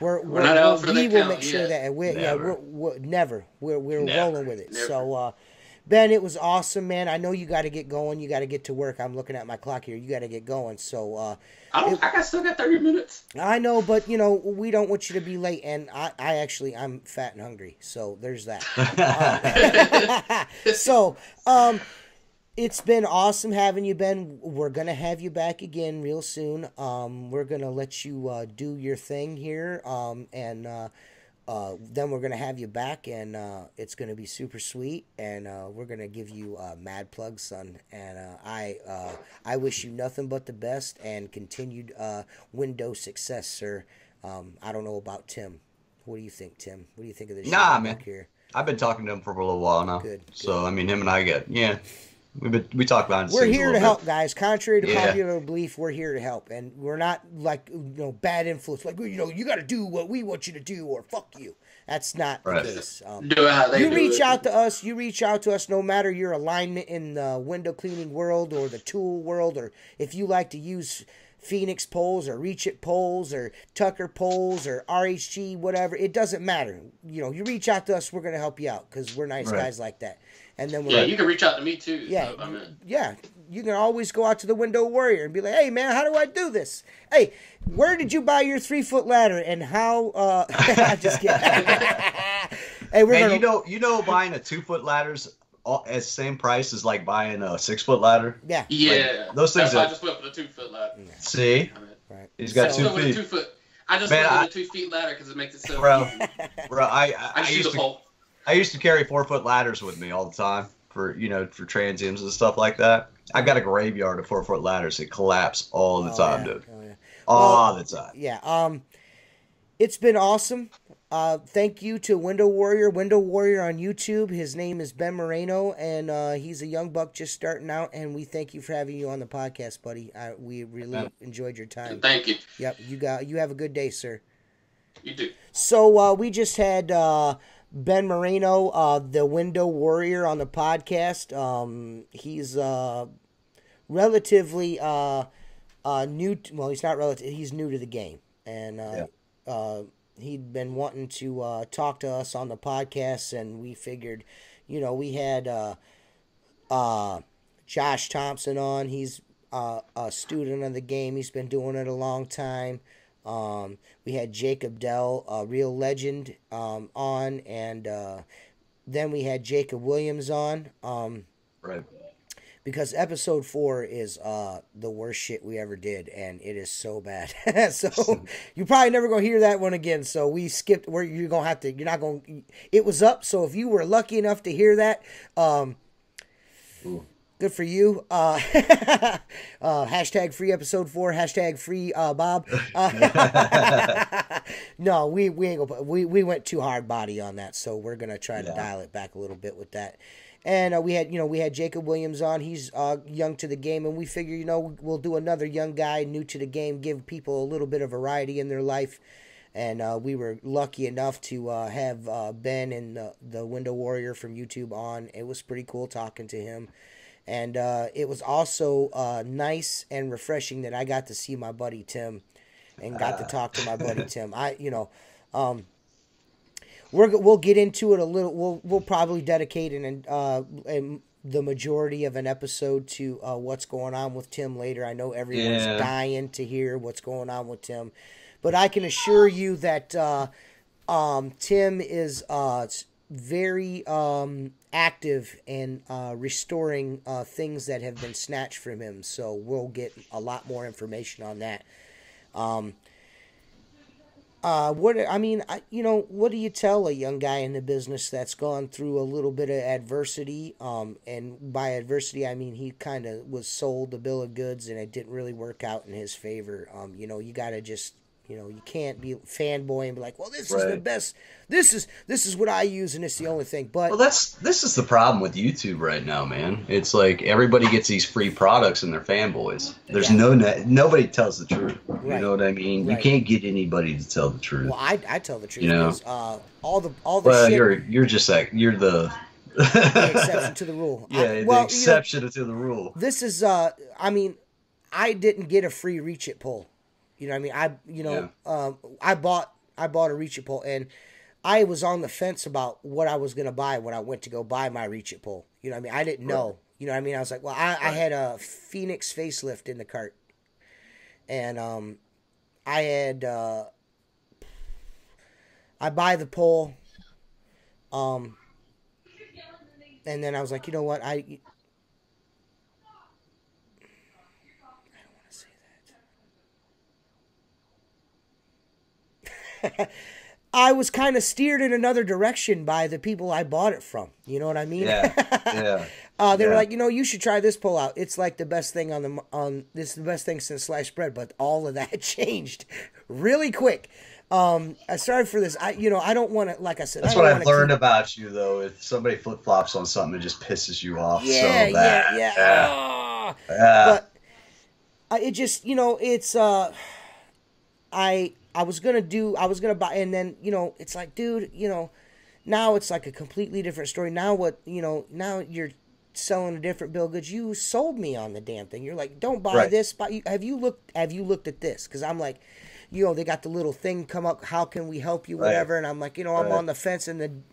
we're not out for the count. We will make sure that we're rolling with it. Never. So Ben, it was awesome, man. I know you got to get going. You got to get to work. I'm looking at my clock here. You got to get going. So I still got 30 minutes. I know, but we don't want you to be late. And I'm fat and hungry. So there's that. It's been awesome having you, Ben. We're going to have you back again real soon. We're going to let you do your thing here. Then we're going to have you back, and it's going to be super sweet, and we're going to give you mad plugs, son. And I wish you nothing but the best and continued window success, sir. I don't know about Tim. What do you think, Tim? What do you think of this show man. Here? I've been talking to him for a little while now. Good. So, I mean, him and I we talk about it. We're here to help, guys. Contrary to popular belief, we're here to help, and we're not like bad influence. Like you got to do what we want you to do, or fuck you. That's not the case. You reach out to us. You reach out to us, no matter your alignment in the window cleaning world or the tool world, or if you like to use Phoenix poles or Reach It poles or Tucker poles or RHG, whatever. It doesn't matter. You reach out to us. We're gonna help you out because we're nice guys like that. And then you can reach out to me too. Yeah, you can always go out to the Window Warrior and be like, "Hey, man, how do I do this? Hey, where did you buy your 3-foot ladder and how?" I'm just kidding. Hey, man, buying a 2-foot ladder's at same price as like buying a 6-foot ladder. Yeah, like, those things. I just went for the 2-foot ladder. See, right. He's got 2 feet. 2 foot. I just went with a 2 feet ladder because it makes it so easy. Bro, I used to carry 4-foot ladders with me all the time for transients and stuff like that. I got a graveyard of 4-foot ladders. It collapse all the time, dude. All the time. Yeah. It's been awesome. Thank you to Window Warrior on YouTube. His name is Ben Moreno, and he's a young buck just starting out, and we thank you for having you on the podcast, buddy. We really enjoyed your time. Thank you. Yep, you have a good day, sir. You do. So we just had Ben Moreno, the Window Warrior, on the podcast. He's relatively new. He's not relative. He's new to the game, and he'd been wanting to talk to us on the podcast, and we figured, we had Josh Thompson on. He's a student of the game. He's been doing it a long time. We had Jacob Dell, a real legend, on, and then we had Jacob Williams on. Right. Because episode 4 is the worst shit we ever did, and it is so bad. So you're probably never gonna hear that one again. So we skipped. You're not gonna. It was up. So if you were lucky enough to hear that, good for you. Hashtag free episode 4. Hashtag free Bob. No, we ain't gonna. We went too hard body on that. So we're gonna try to dial it back a little bit with that. And we had Jacob Williams on. He's young to the game, and we figure we'll do another young guy new to the game, give people a little bit of variety in their life. And we were lucky enough to have Ben and the Window Warrior from YouTube on. It was pretty cool talking to him, and it was also nice and refreshing that I got to see my buddy Tim, and got to talk to my buddy Tim. We'll get into it a little. We'll probably dedicate the majority of an episode to what's going on with Tim later. I know everyone's dying to hear what's going on with Tim, but I can assure you that Tim is very active in restoring things that have been snatched from him. So we'll get a lot more information on that. What do you tell a young guy in the business that's gone through a little bit of adversity? And by adversity, I mean he kind of was sold the bill of goods and it didn't really work out in his favor. You got to just, you can't be fanboy and be like, well, this is the best. This is what I use and it's the only thing. But this is the problem with YouTube right now, man. It's like everybody gets these free products and they're fanboys. There's nobody tells the truth. You know what I mean? Right. You can't get anybody to tell the truth. Well, I tell the truth because all the shit. You're just like you're the exception to the rule. The exception to the rule. This is I didn't get a free Reach It pole. You know what I mean? I bought a Reach It pole, and I was on the fence about what I was going to buy when I went to go buy my Reach It pole. You know what I mean? I didn't know. You know what I mean? I was like, well, I had a Phoenix facelift in the cart. And I had, I buy the pole. And then I was like, you know what? I don't want to say that. I was kind of steered in another direction by the people I bought it from. You know what I mean? Yeah. They were like, you know, you should try this pole out. It's like the best thing this is the best thing since sliced bread. But all of that changed really quick. Sorry for this. I don't want to, like I said. That's what I've learned about you, though. If somebody flip flops on something, it just pisses you off. Yeah. But it just, it's I was gonna buy, and then it's like, dude, now it's like a completely different story. Now now you're selling a different bill of goods. You sold me on the damn thing. You're like, don't buy this. Have you looked at this? Because I'm like, they got the little thing come up. How can we help you? Whatever. And I'm like, I'm on the fence. And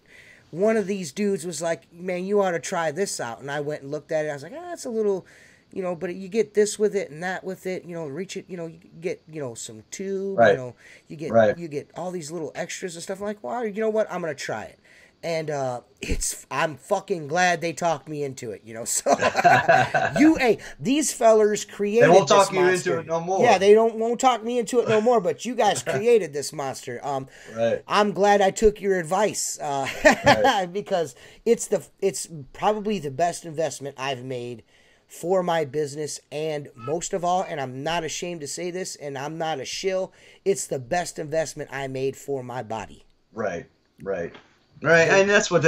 one of these dudes was like, man, you ought to try this out. And I went and looked at it. I was like, it's a little. But you get this with it and that with it, Reach It, you get, some tube, you get all these little extras and stuff. I'm like, well, you know what? I'm going to try it. And, I'm fucking glad they talked me into it, so these fellers created this monster. They won't talk you into it no more. Yeah, they won't talk me into it no more, but you guys created this monster. I'm glad I took your advice, because it's probably the best investment I've made for my business, and most of all, and I'm not ashamed to say this, and I'm not a shill, it's the best investment I made for my body. Right. And that's what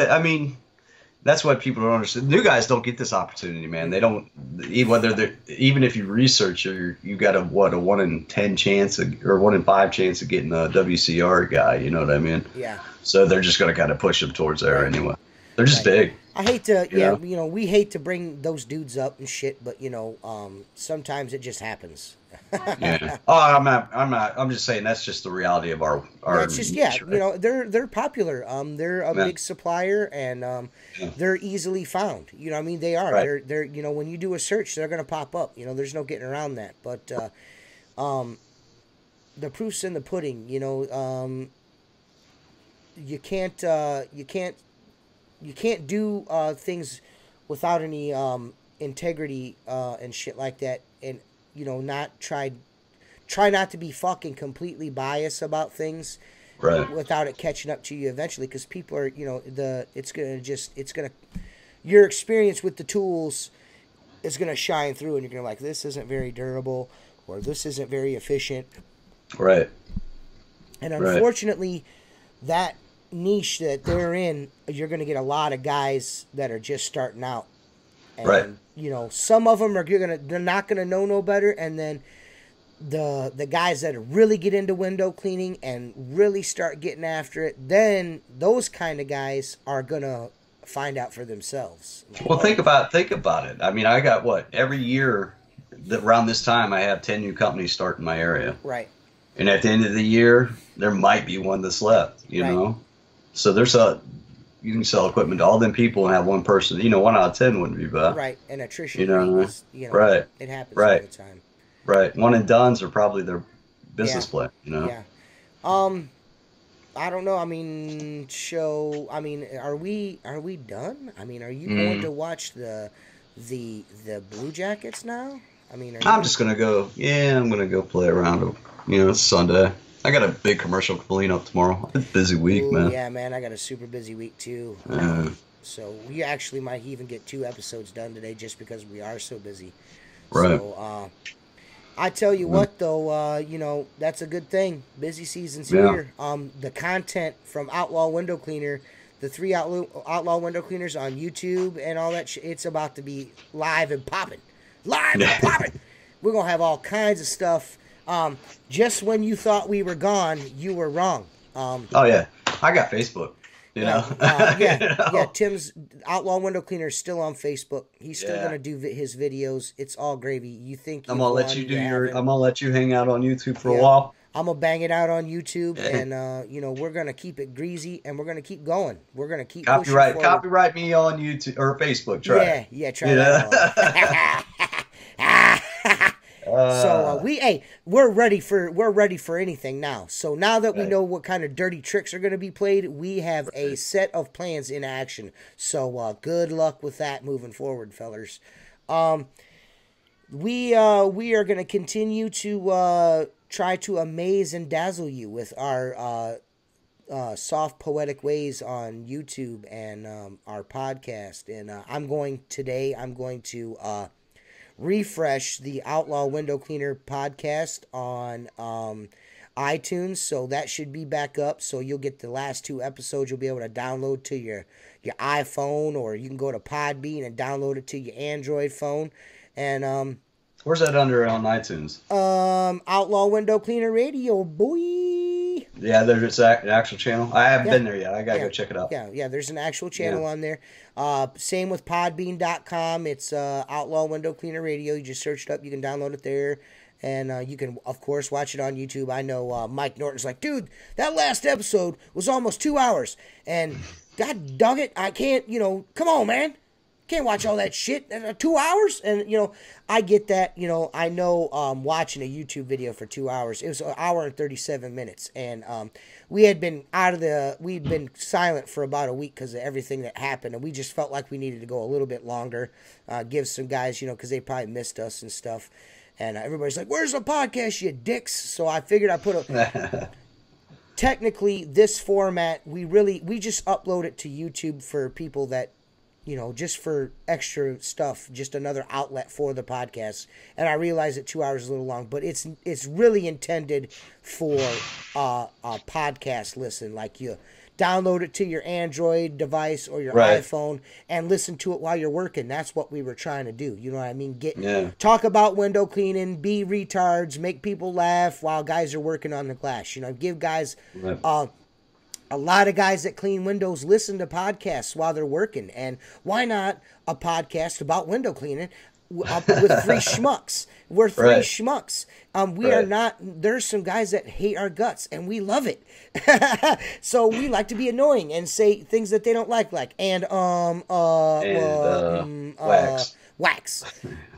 that's what people don't understand. New guys don't get this opportunity, man. They don't, even if you research, you got a 1 in 10 chance or 1 in 5 chance of getting a WCR guy. You know what I mean? Yeah. So they're just going to kind of push them towards there anyway. They're just big. I hate to, we hate to bring those dudes up and shit, but sometimes it just happens. Yeah. Oh, I'm just saying that's just the reality of our. It's just they're popular. They're a big supplier, and they're easily found. You know what I mean? They are. Right. They're when you do a search, they're gonna pop up. There's no getting around that. But the proof's in the pudding. You can't do things without any integrity and shit like that, and not try not to be fucking completely biased about things, without it catching up to you eventually, because people are your experience with the tools is gonna shine through, and you're gonna like, this isn't very durable, or this isn't very efficient, right? And unfortunately, that niche that they're in, you're going to get a lot of guys that are just starting out, and some of them they're not going to know no better, and then the guys that really get into window cleaning and really start getting after it, then those kind of guys are going to find out for themselves. Well, think about it. I mean, I got every year around this time I have 10 new companies start in my area, right? And at the end of the year, there might be one that's left, you know. So you can sell equipment to all them people and have one person, 1 out of 10 wouldn't be bad. Right, and attrition is, right. It happens all the time. Right, one and dones are probably their business plan, Yeah. I don't know. I mean, are we done? I mean, are you going to watch the Blue Jackets now? I mean, I'm just gonna go. Yeah, I'm gonna go play around. It's Sunday. I got a big commercial to clean up tomorrow. It's a busy week, man. Yeah, man, I got a super busy week too. So we actually might even get 2 episodes done today just because we are so busy. Right. So I tell you what, though, that's a good thing. Busy season's here. The content from Outlaw Window Cleaner, the 3 Outlaw Window Cleaners on YouTube and all that shit, it's about to be live and popping. We're going to have all kinds of stuff. Just when you thought we were gone, you were wrong. Oh yeah, I got Facebook. Yeah. Tim's Outlaw Window Cleaner is still on Facebook. He's still gonna do his videos. It's all gravy. You think I'm gonna let you do I'm gonna let you hang out on YouTube for a while. I'm gonna bang it out on YouTube, and we're gonna keep it greasy, and we're gonna keep going. We're gonna keep copyright me on YouTube or Facebook. Try that. So we're ready for anything now. So now that we know what kind of dirty tricks are going to be played, we have a set of plans in action. So good luck with that moving forward, fellers. We are going to continue to try to amaze and dazzle you with our soft poetic ways on YouTube and our podcast. And I'm going to refresh the Outlaw Window Cleaner podcast on iTunes, so that should be back up. So you'll get the last 2 episodes. You'll be able to download to your iPhone, or you can go to Podbean and download it to your Android phone. And where's that under on iTunes? Outlaw Window Cleaner Radio, boy. Yeah, there's an actual channel. I haven't been there yet. I gotta go check it out. Yeah, there's an actual channel on there. Same with Podbean.com. It's Outlaw Window Cleaner Radio. You just search it up. You can download it there. And you can, of course, watch it on YouTube. I know Mike Norton's like, dude, that last episode was almost 2 hours. And God dog it, I can't, come on, man. Can't watch all that shit in 2 hours. And, I get that. I know watching a YouTube video for 2 hours, it was 1 hour and 37 minutes. And we'd been silent for about a week because of everything that happened. And we just felt like we needed to go a little bit longer, give some guys, because they probably missed us and stuff. And everybody's like, where's the podcast, you dicks? So I figured I'd put technically, this format, we just upload it to YouTube for people that, just for extra stuff, just another outlet for the podcast. And I realize that 2 hours is a little long, but it's really intended for a podcast listen. Like you download it to your Android device or your iPhone and listen to it while you're working. That's what we were trying to do. You know what I mean? Talk about window cleaning, be retards, make people laugh while guys are working on the glass. Give guys a lot of guys that clean windows listen to podcasts while they're working. And why not a podcast about window cleaning with 3 schmucks? We're 3 schmucks. We are not, there's some guys that hate our guts, and we love it. So we like to be annoying and say things that they don't like, wax.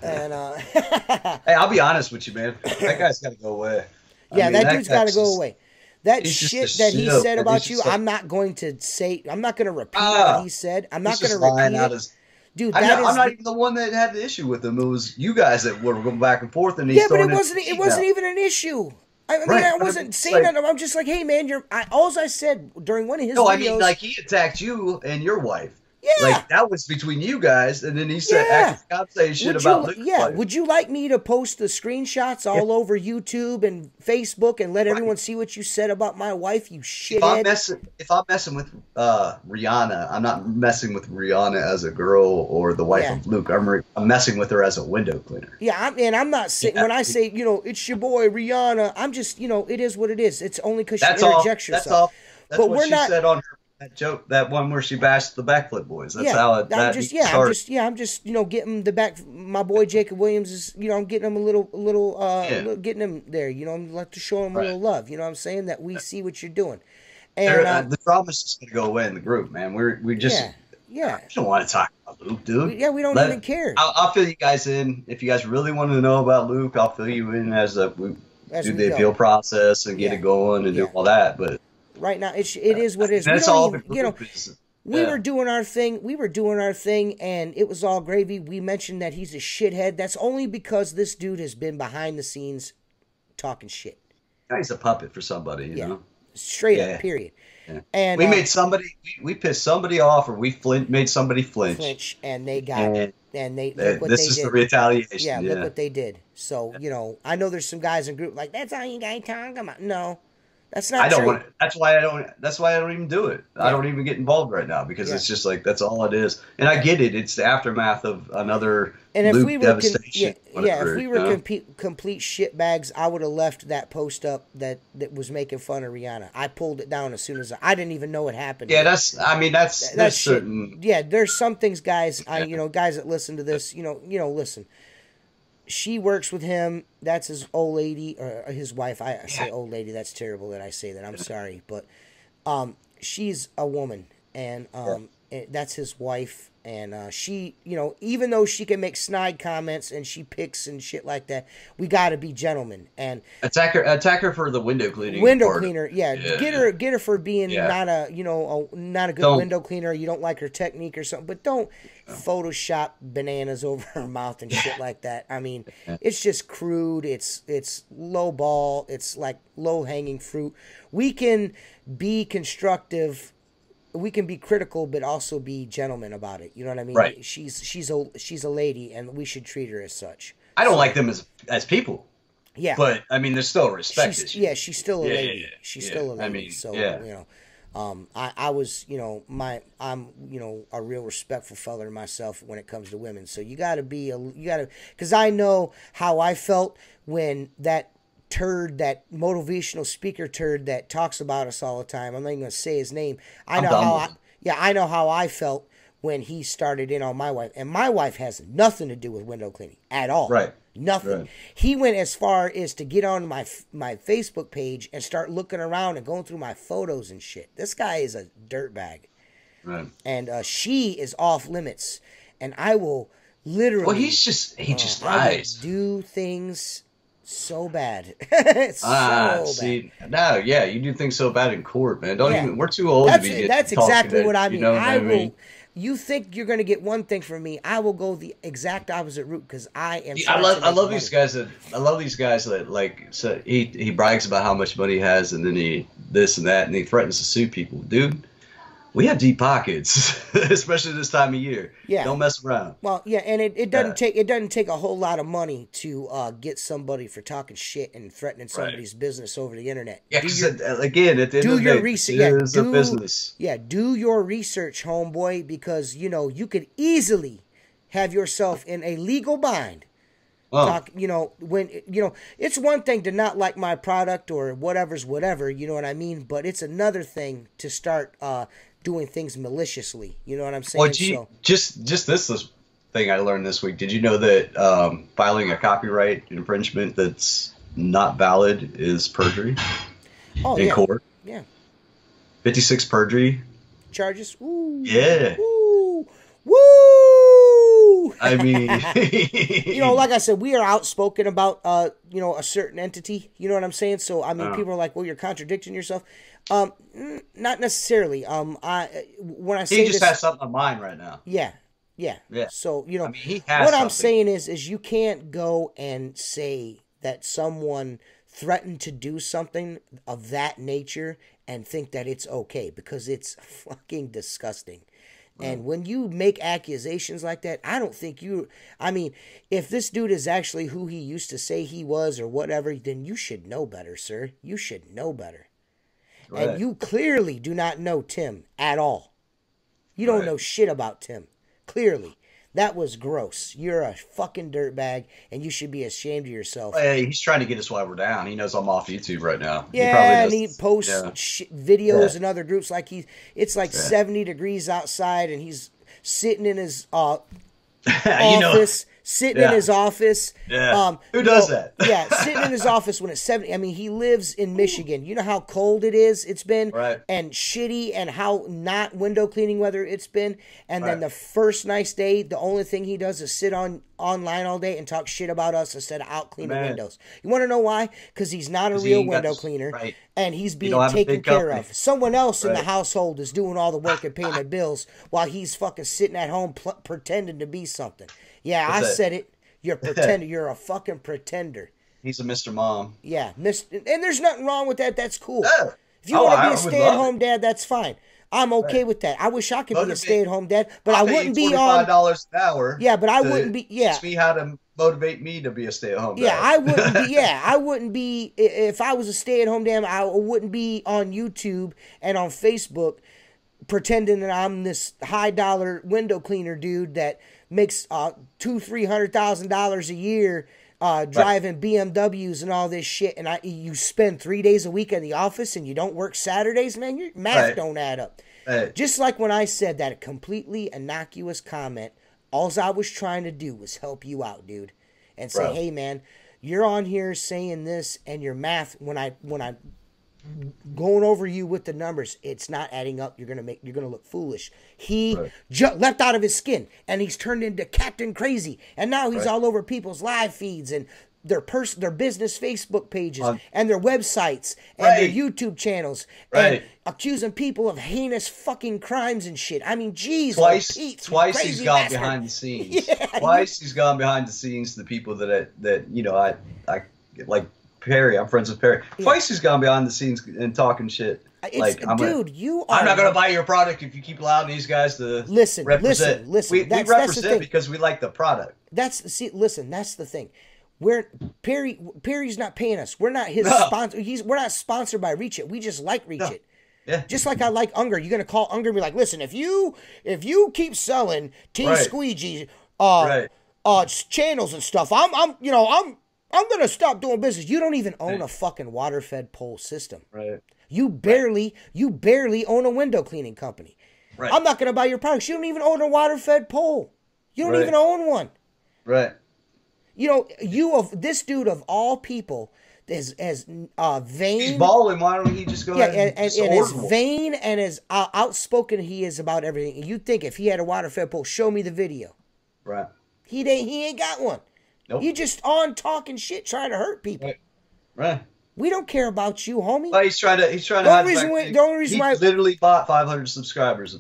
And hey, I'll be honest with you, man. That guy's got to go away. Yeah, that dude's got to go away. That shit that he said about you, I'm not going to repeat what he said. I'm not going to repeat it. Dude, I'm not even the one that had the issue with him. It was you guys that were going back and forth, and but it wasn't even an issue. I wasn't saying that. I'm just like, hey, man, all I said during one of his videos. No, I mean, like, he attacked you and your wife. Yeah. Like, that was between you guys, and then he said, saying shit about Luke. Yeah, would you like me to post the screenshots all over YouTube and Facebook and let everyone see what you said about my wife, you shithead? If I'm messing with Rihanna, I'm not messing with Rihanna as a girl or the wife of Luke. I'm messing with her as a window cleaner. Yeah, I'm not saying, when I say, it's your boy Rihanna, I'm just, it is what it is. It's only because she interjects yourself. That's all. That's what she said on her. That joke, that one where she bashed the backflip boys. That's how it started. I'm just getting the back. My boy Jacob Williams is, I'm getting him a little, getting him there. Like to show him a little love. You know what I'm saying? That we see what you're doing. And the drama's just gonna go away in the group, man. We just we don't want to talk about Luke, dude. We don't even care. I'll fill you guys in if you guys really want to know about Luke. I'll fill you in as we do the appeal process and get it going and do all that, but. Right now, it is what it is. That's all. We were doing our thing. And it was all gravy. We mentioned that he's a shithead. That's only because this dude has been behind the scenes talking shit. He's a puppet for somebody, you know. Straight up, period. Yeah. And we made somebody, we pissed somebody off, or we made somebody flinch, and they got it. And look what this they is did. The retaliation. Yeah, look what they did. So I know there's some guys in group like that's all you guys talking about. No. That's not true. That's why I don't even do it. I don't even get involved right now because it's just like that's all it is. And I get it. It's the aftermath of another Luke devastation. If we were complete shitbags, I would have left that post up that was making fun of Rihanna. I pulled it down as soon as I didn't even know it happened. Yeah, that's certain. Yeah, there's some things, guys. Guys that listen to this, listen. she works with him. That's his old lady or his wife. I say old lady. That's terrible that I say that. I'm sorry, but she's a woman, and that's his wife. And she, even though she can make snide comments and she picks and shit like that, we got to be gentlemen and attack her for the window cleaning. Yeah. Get her for being not a not a good window cleaner. You don't like her technique or something, but don't Photoshop bananas over her mouth and shit like that. I mean, it's just crude. It's low ball. It's like low hanging fruit. We can be constructive. We can be critical, but also be gentlemen about it. You know what I mean? Right. She's a lady, and we should treat her as such. I don't like them as people. Yeah. But I mean, there's still a respect issue. Yeah, she's still a lady. Yeah. She's still a lady. I mean, so I was I'm a real respectful fella to myself when it comes to women. So you gotta because I know how I felt when that motivational speaker turd that talks about us all the time. I'm not even gonna say his name. I know how I felt when he started in on my wife, and my wife has nothing to do with window cleaning at all. Right. Nothing. Right. He went as far as to get on my Facebook page and start looking around and going through my photos and shit. This guy is a dirtbag. Right. And she is off limits, and I will literally. Well, he just lies. Do things. So bad. It's so bad. You do things so bad in court, man. We're too old to be That's exactly what I mean. I mean? You think you're going to get one thing from me, I will go the exact opposite route because I am. I love these guys that like, so he brags about how much money he has, and then he this and that, and he threatens to sue people. Dude, we have deep pockets, especially this time of year. Yeah, don't mess around. Well, yeah, and it doesn't take a whole lot of money to get somebody for talking shit and threatening somebody's business over the internet. Yeah, again, at the end of the day, research. It's a business. Yeah, do your research, homeboy, because you could easily have yourself in a legal bind. When it's one thing to not like my product or whatever's whatever, you know what I mean, but it's another thing to start doing things maliciously. You know what I'm saying? Well, just this thing I learned this week. Did you know that filing a copyright infringement that's not valid is perjury in court? Yeah. 56 perjury charges. Ooh. Yeah. Woo. Woo. I mean, like I said, we are outspoken about a certain entity. You know what I'm saying? So I mean, people are like, "Well, you're contradicting yourself." Not necessarily. When I say he just has something on mind right now. Yeah. So I mean, he has what something. I'm saying is you can't go and say that someone threatened to do something of that nature and think that it's okay, because it's fucking disgusting. And when you make accusations like that, I don't think if this dude is actually who he used to say he was or whatever, then you should know better, sir. You should know better. Right. And you clearly do not know Tim at all. You don't know shit about Tim. Clearly. That was gross. You're a fucking dirtbag, and you should be ashamed of yourself. Hey, he's trying to get us while we're down. He knows I'm off YouTube right now. Yeah, he posts videos in other groups like it's 70 degrees outside, and he's sitting in his office. Sitting in his office. Yeah. Who does that? Sitting in his office when it's 70. I mean, he lives in Michigan. You know how cold it's been? Right. And shitty, and how not window cleaning weather it's been. And then the first nice day, the only thing he does is sit online all day and talk shit about us instead of out cleaning windows. You want to know why? Because he's not a real window cleaner. Right. And he's being taken care of. Someone else in the household is doing all the work and paying the bills while he's fucking sitting at home pretending to be something. Yeah, I said it. You're pretender. You're a fucking pretender. He's a Mr. Mom. Yeah, and there's nothing wrong with that. That's cool. Yeah. If you want to be a stay-at-home dad, that's fine. I'm okay with that. I wish I could be a stay-at-home dad, but I wouldn't be on $45 an hour. Yeah, but I wouldn't be. Yeah, teach me how to motivate me to be a stay-at-home dad. Yeah, I wouldn't be. Yeah, I wouldn't be if I was a stay-at-home dad. I wouldn't be on YouTube and on Facebook pretending that I'm this high-dollar window cleaner dude that makes $200,000-$300,000 a year driving BMWs and all this shit, and you spend 3 days a week in the office and you don't work Saturdays, man. Your math don't add up. Just like when I said that completely innocuous comment, all I was trying to do was help you out, dude. and say, hey man, you're on here saying this, and your math, when I going over you with the numbers, it's not adding up. You're gonna look foolish. He leapt out of his skin, and he's turned into Captain Crazy, and now he's all over people's live feeds and their business Facebook pages and their websites and their YouTube channels and accusing people of heinous fucking crimes and shit. I mean, geez, twice he's gone behind the scenes. Twice he's gone behind the scenes to the people that you know I like. Perry, I'm friends with Perry. Twice he's gone behind the scenes and talking shit. I'm not going to buy your product if you keep allowing these guys to represent. Listen. We represent because we like the product. That's the thing. Perry's not paying us. We're not his sponsor. We're not sponsored by Reach It. We just like Reach It. Yeah. Just like I like Unger. You're gonna call Unger and be like, listen, if you keep selling Squeegee channels and stuff, I'm going to stop doing business. You don't even own a fucking water-fed pole system. Right. You barely own a window cleaning company. Right. I'm not going to buy your products. You don't even own a water-fed pole. You don't even own one. Right. You know, this dude of all people is as vain. He's balling. Why don't he just go ahead and as vain and as outspoken he is about everything. You think if he had a water-fed pole, show me the video. Right. He ain't got one. Nope. You just on talking shit, trying to hurt people. Right. We don't care about you, homie. Well, he's trying to. The only reason why he literally bought 500 subscribers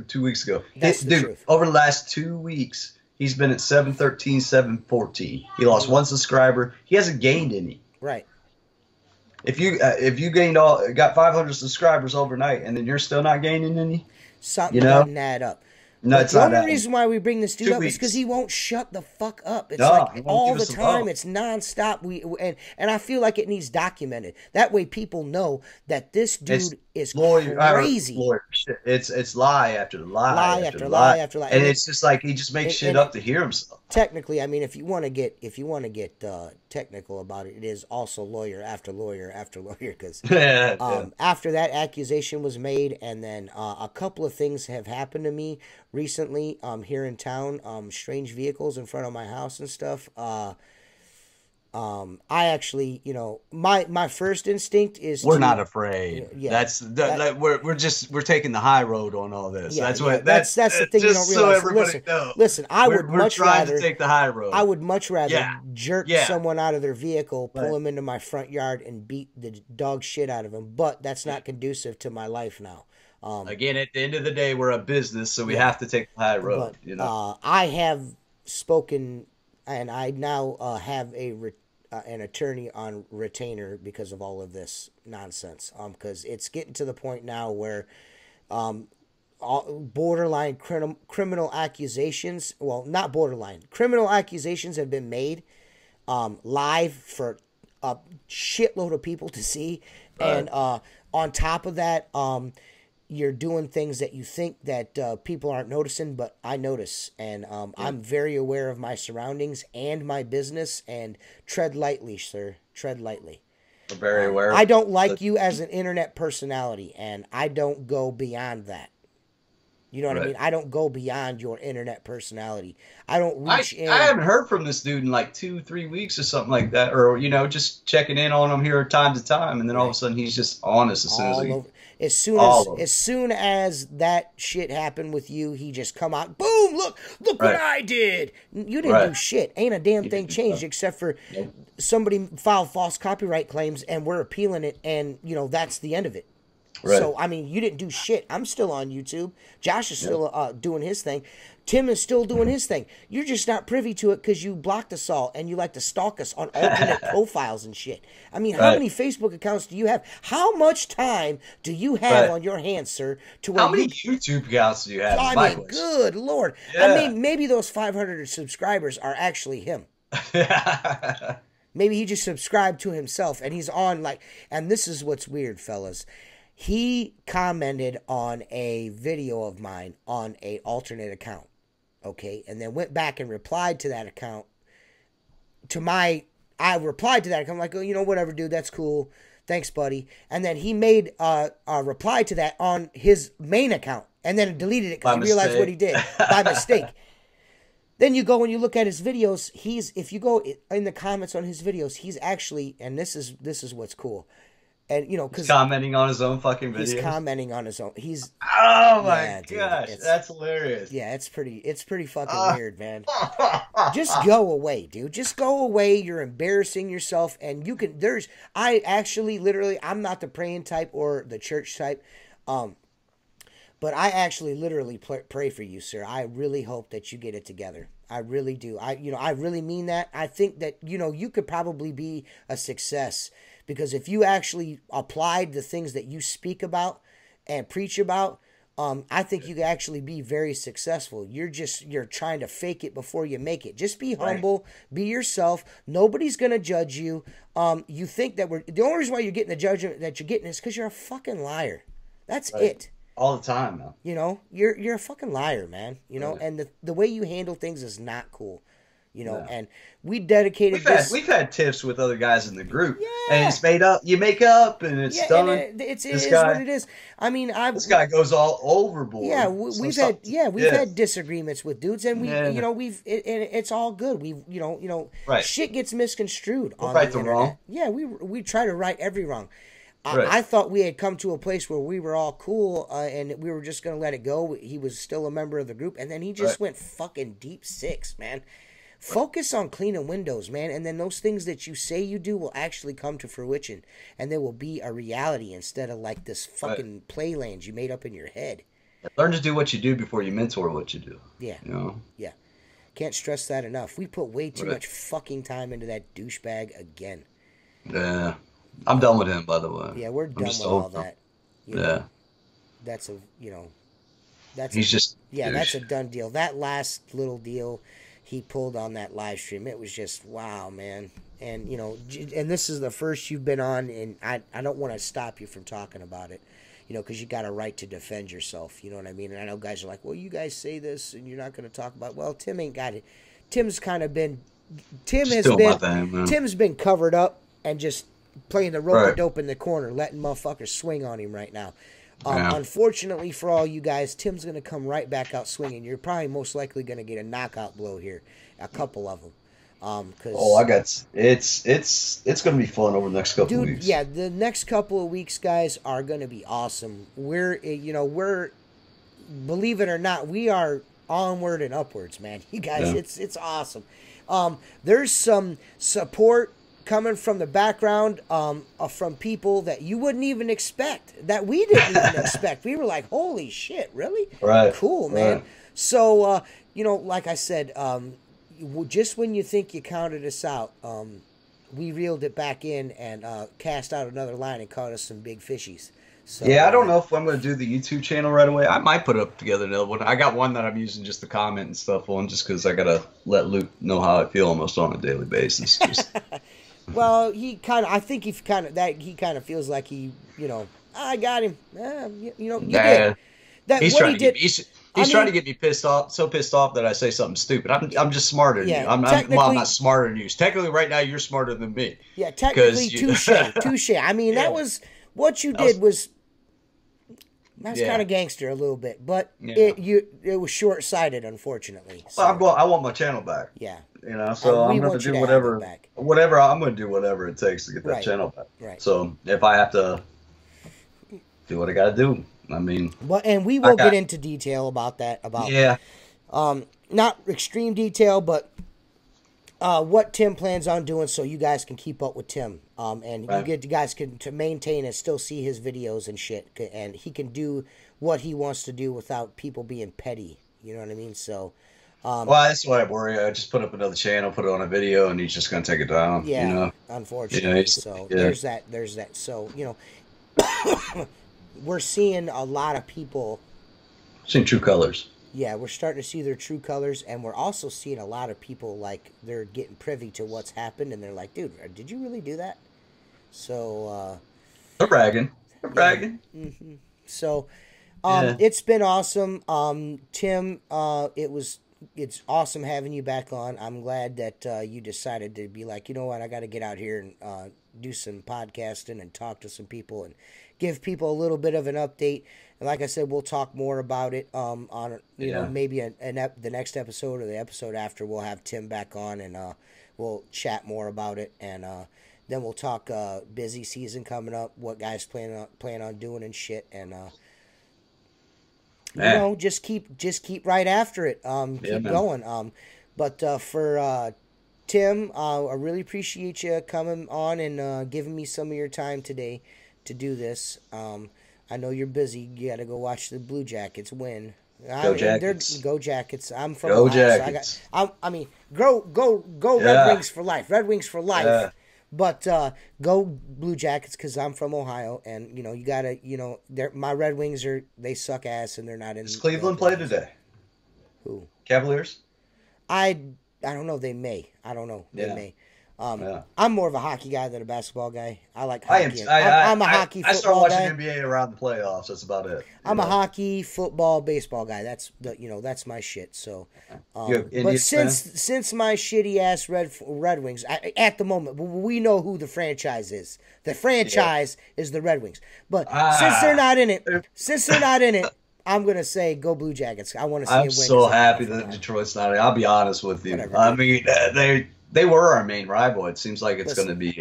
2 weeks ago. That's the truth. Over the last 2 weeks, he's been at 713, 714. He lost one subscriber. He hasn't gained any. Right. If you got 500 subscribers overnight, and then you're still not gaining any, something doesn't add up. No, it's not. The only reason why we bring this dude up is because he won't shut the fuck up. It's like all the time. It's nonstop. And I feel like it needs documented. That way people know that this dude is crazy. It's lie after lie after lie after lie. And it's just like he just makes shit up to hear himself. Technically, I mean, if you want to get technical about it, it is also lawyer after lawyer after lawyer. Because after that accusation was made, and then a couple of things have happened to me recently here in town, strange vehicles in front of my house and stuff. I actually, my first instinct is we're not afraid. We're taking the high road on all this. That's the thing you don't realize. Listen, we're trying to take the high road. I would much rather jerk someone out of their vehicle, pull them into my front yard, and beat the dog shit out of them. But that's not conducive to my life now. Again, at the end of the day, we're a business, so we have to take the high road. But, I have spoken, and I now have an attorney on retainer because of all of this nonsense. Because it's getting to the point now where borderline criminal accusations, well, not borderline, criminal accusations have been made live for a shitload of people to see. And on top of that, you're doing things that you think that people aren't noticing, but I notice. And I'm very aware of my surroundings and my business. And tread lightly, sir. Tread lightly. I'm very aware. I don't like you as an internet personality, and I don't go beyond that. You know what I mean? I don't go beyond your internet personality. I don't reach in. I haven't heard from this dude in like 2-3 weeks or something like that. Or, just checking in on him here time to time. And then all of a sudden he's just honest as soon as that shit happened with you, he just come out, boom, look what I did. You didn't do shit. Ain't a damn thing changed except for somebody filed false copyright claims and we're appealing it, and that's the end of it. Right. So, I mean, you didn't do shit. I'm still on YouTube. Josh is still doing his thing. Tim is still doing his thing. You're just not privy to it because you blocked us all and you like to stalk us on alternate profiles and shit. I mean, how many Facebook accounts do you have? How much time do you have on your hands, sir? How many YouTube accounts do you have? I mean, good Lord. Yeah. I mean, maybe those 500 subscribers are actually him. Maybe he just subscribed to himself and he's on and this is what's weird, fellas. He commented on a video of mine on a alternate account, okay? And then went back and replied to that account. I replied to that account. I'm like, whatever, dude, that's cool. Thanks, buddy. And then he made a reply to that on his main account and then deleted it because he realized what he did by mistake. Then you go and you look at his videos. If you go in the comments on his videos, he's actually, and this is what's cool. And because he's commenting on his own fucking videos. He's commenting on his own. Oh my gosh, that's hilarious. Yeah, it's pretty fucking weird, man. Just go away, dude. Just go away. You're embarrassing yourself, and you can. I actually, literally, I'm not the praying type or the church type, but I actually literally pray for you, sir. I really hope that you get it together. I really do. I really mean that. I think that you could probably be a success. Because if you actually applied the things that you speak about and preach about, I think you could actually be very successful. You're trying to fake it before you make it. Just be humble, be yourself. Nobody's gonna judge you. You think that the only reason why you're getting the judgment that you're getting is because you're a fucking liar. That's it. All the time, man. You're a fucking liar, man. And the way you handle things is not cool. And we dedicated we've had tiffs with other guys in the group, and it's made up. You make up, and it's done. And it is what it is. I mean, this guy goes all overboard. Yeah, we've had disagreements with dudes, and it's all good. Shit gets misconstrued on the internet. Wrong. Yeah, we try to right every wrong. I thought we had come to a place where we were all cool, and we were just gonna let it go. He was still a member of the group, and then he just went fucking deep six, man. Focus on cleaning windows, man, and then those things that you say you do will actually come to fruition, and they will be a reality instead of like this fucking playland you made up in your head. Learn to do what you do before you mentor what you do. Yeah. Yeah. Can't stress that enough. We put way too much fucking time into that douchebag again. Yeah. I'm done with him, by the way. Yeah, we're done with all that. That's that's a done deal. That last little deal he pulled on that live stream, it was just wow, man. And and this is the first you've been on, and I don't want to stop you from talking about it, because you got a right to defend yourself. You know what I mean? And I know guys are like, well, you guys say this and you're not going to talk about it. Well, Tim ain't got it. Tim's been covered up and just playing the rope-a-dope in the corner, letting motherfuckers swing on him right now. Unfortunately for all you guys, Tim's going to come right back out swinging. You're probably most likely going to get a knockout blow here, a couple of them. It's going to be fun over the next couple of weeks. Yeah, the next couple of weeks, guys, are going to be awesome. We're believe it or not, we are onward and upwards, man. You guys, it's awesome. There's some support coming from the background, from people that you wouldn't even expect, that we didn't even expect. We were like, holy shit, really? Right. Cool, man. Right. So, like I said, just when you think you counted us out, we reeled it back in and cast out another line and caught us some big fishies. So, I don't know if I'm going to do the YouTube channel right away. I might put up together another one. I got one that I'm using just to comment and stuff on, just because I got to let Luke know how I feel almost on a daily basis. Well, he kind of feels like I got him. You did. He's trying to get me pissed off that I say something stupid. I'm just smarter than you. I'm not smarter than you. Technically, right now, you're smarter than me. Yeah, technically, touche. I mean, that was what you did was. That's kind of gangster a little bit, but it was short-sighted, unfortunately. So. Well, I want my channel back. Yeah. So I'm going to do whatever I'm going to do whatever it takes to get that channel back. Right. So if I have to do what I got to do, I mean. And we will get into detail about that. Not extreme detail, but what Tim plans on doing, so you guys can keep up with Tim. You guys can to maintain and still see his videos and shit, and he can do what he wants to do without people being petty. You know what I mean? So. That's why I worry. I just put up another channel, put it on a video, and he's just going to take it down. Yeah, unfortunately. There's that. So, we're seeing a lot of people. Seeing true colors. Yeah, we're starting to see their true colors, and we're also seeing a lot of people, like, they're getting privy to what's happened, and they're like, dude, did you really do that? So, They're bragging. Mm-hmm. So, it's been awesome. Tim, it's awesome having you back on. I'm glad that you decided to be like, you know what, I got to get out here and do some podcasting and talk to some people and give people a little bit of an update. And like I said, we'll talk more about it on maybe the next episode or the episode after. We'll have Tim back on and we'll chat more about it. And then we'll talk busy season coming up, what guys plan on doing and shit. And just keep right after it. Keep going. But for Tim, I really appreciate you coming on and giving me some of your time today to do this. I know you're busy. You got to go watch the Blue Jackets win. Go Jackets. Go Jackets. I'm from Go Ohio, Jackets. So go Red Wings for life. Red Wings for life. Yeah. But go Blue Jackets because I'm from Ohio, and you gotta my Red Wings they suck ass and they're not in. Does Cleveland play today? Who? Cavaliers. I don't know. They may. I don't know. They may. I'm more of a hockey guy than a basketball guy. I like hockey. I'm a hockey football guy. I start watching NBA around the playoffs. That's about it. I'm a hockey, football, baseball guy. That's that's my shit. So, but since my shitty ass Red Wings, at the moment, we know who the franchise is. The franchise is the Red Wings. But since they're not in it, I'm gonna say go Blue Jackets. I want to see. I'm so happy that Detroit's not in it. I'll be honest with you. Whatever. I mean, they were our main rival. It seems like it's going to be.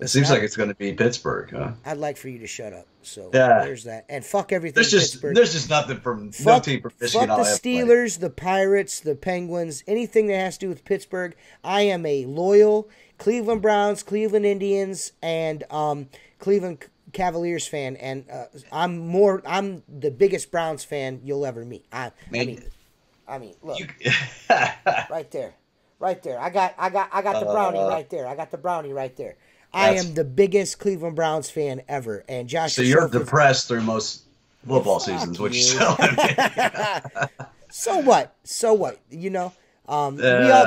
It's going to be Pittsburgh. Huh? I'd like for you to shut up. So there's that. And fuck everything. There's just nothing from no team from Michigan. Fuck the Steelers, the Pirates, the Penguins, anything that has to do with Pittsburgh. I am a loyal Cleveland Browns, Cleveland Indians, and Cleveland Cavaliers fan, and I'm the biggest Browns fan you'll ever meet. I mean, look, right there. I got the brownie right there. I got the brownie right there. I am the biggest Cleveland Browns fan ever, and Josh. So you're depressed through most football seasons, which is so what? So what? We all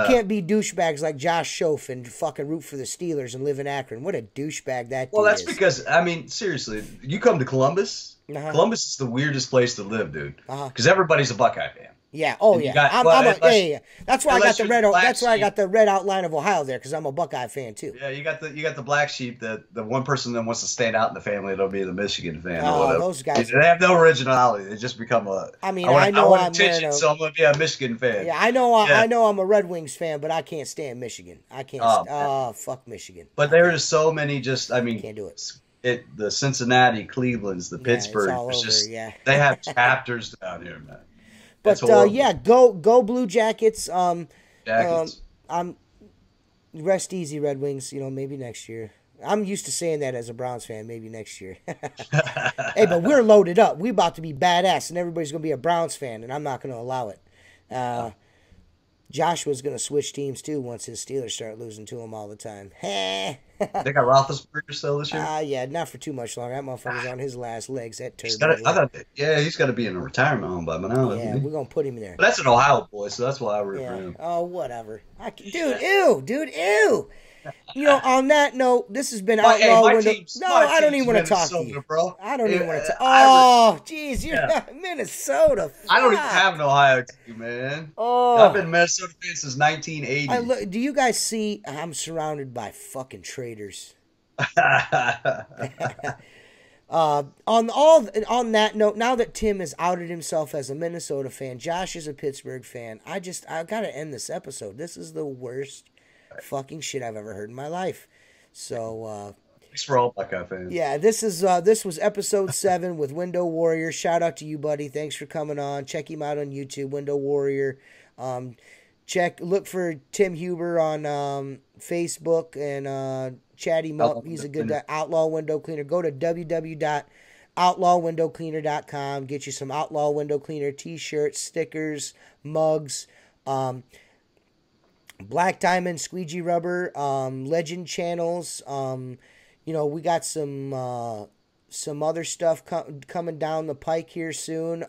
can't be douchebags like Josh Schoaf and fucking root for the Steelers and live in Akron. What a douchebag that dude is. Well, that's because, I mean, seriously, you come to Columbus, Columbus is the weirdest place to live, dude. Because everybody's a Buckeye fan. Yeah. Oh, yeah. Yeah. That's why I got the red. That's why I got the red outline of Ohio there, because I'm a Buckeye fan too. Yeah, you got the black sheep, the one person that wants to stand out in the family. It'll be the Michigan fan. Oh, or whatever. Those guys. They have no originality. They just become a. I mean, I want attention, so I'm gonna be a Michigan fan. Yeah, I know. I know I'm a Red Wings fan, but I can't stand Michigan. I can't. Fuck Michigan. But there are so many. Can't do it. The Cincinnati, Cleveland's, the Pittsburgh. They have chapters down here, man. But go Blue Jackets. Jackets. Rest easy, Red Wings. Maybe next year. I'm used to saying that as a Browns fan. Maybe next year. Hey, but we're loaded up. We about to be badass, and everybody's gonna be a Browns fan, and I'm not gonna allow it. Joshua's going to switch teams, too, once his Steelers start losing to him all the time. They got Roethlisberger still this year? Yeah, not for too much longer. That motherfucker's on his last legs. That turd. He's got to be in a retirement home by now. Yeah, we're going to put him there. But that's an Ohio boy, so that's why I root for him. Oh, whatever. Dude, ew. On that note, this has been Outlaw Window. I don't even want to talk to you, bro. I don't even want to talk. Oh, jeez, you're Minnesota. Fuck. I don't even have an Ohio team, man. Oh, I've been Minnesota fan since 1980. Do you guys see? I'm surrounded by fucking traitors. On that note, now that Tim has outed himself as a Minnesota fan, Josh is a Pittsburgh fan. I gotta end this episode. This is the worst fucking shit I've ever heard in my life. So thanks for all Buckeye fans. Yeah, this was episode 7 with Window Warrior. Shout out to you, buddy. Thanks for coming on. Check him out on YouTube, Window Warrior. Look for Tim Huber on Facebook and chat him up. He's a good guy. Outlaw Window Cleaner. Go to www.outlawwindowcleaner.com. Get you some Outlaw Window Cleaner t-shirts, stickers, mugs, Black Diamond squeegee rubber, Legend channels. We got some other stuff coming down the pike here soon.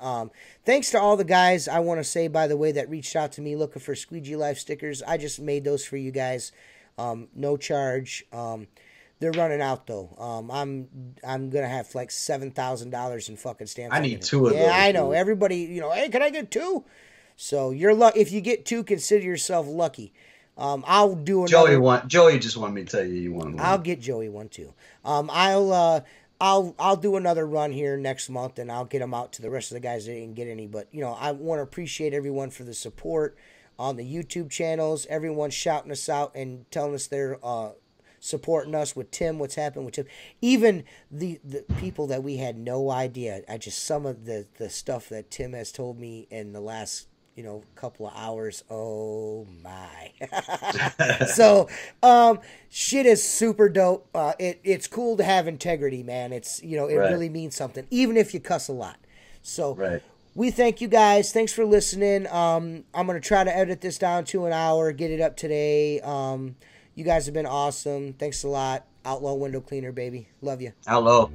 Thanks to all the guys, I want to say, by the way, that reached out to me looking for Squeegee Life stickers. I just made those for you guys, no charge. They're running out though. I'm gonna have like $7,000 in fucking stamps. I need 2 of those. Yeah, I know. Everybody, hey, can I get 2? So you're lucky. If you get 2, consider yourself lucky. I'll do another. Joey just wanted me to tell you want one. I'll get Joey one too. I'll I'll do another run here next month, and I'll get them out to the rest of the guys that didn't get any. But, I want to appreciate everyone for the support on the YouTube channels, everyone shouting us out and telling us they're supporting us with Tim, what's happened with Tim. Even the people that we had no idea. Some of the stuff that Tim has told me in the last couple of hours. Oh my. So, shit is super dope. It's cool to have integrity, man. It's, it really means something, even if you cuss a lot. So we thank you guys. Thanks for listening. I'm going to try to edit this down to an hour, get it up today. You guys have been awesome. Thanks a lot. Outlaw Window Cleaner, baby. Love you. Outlaw.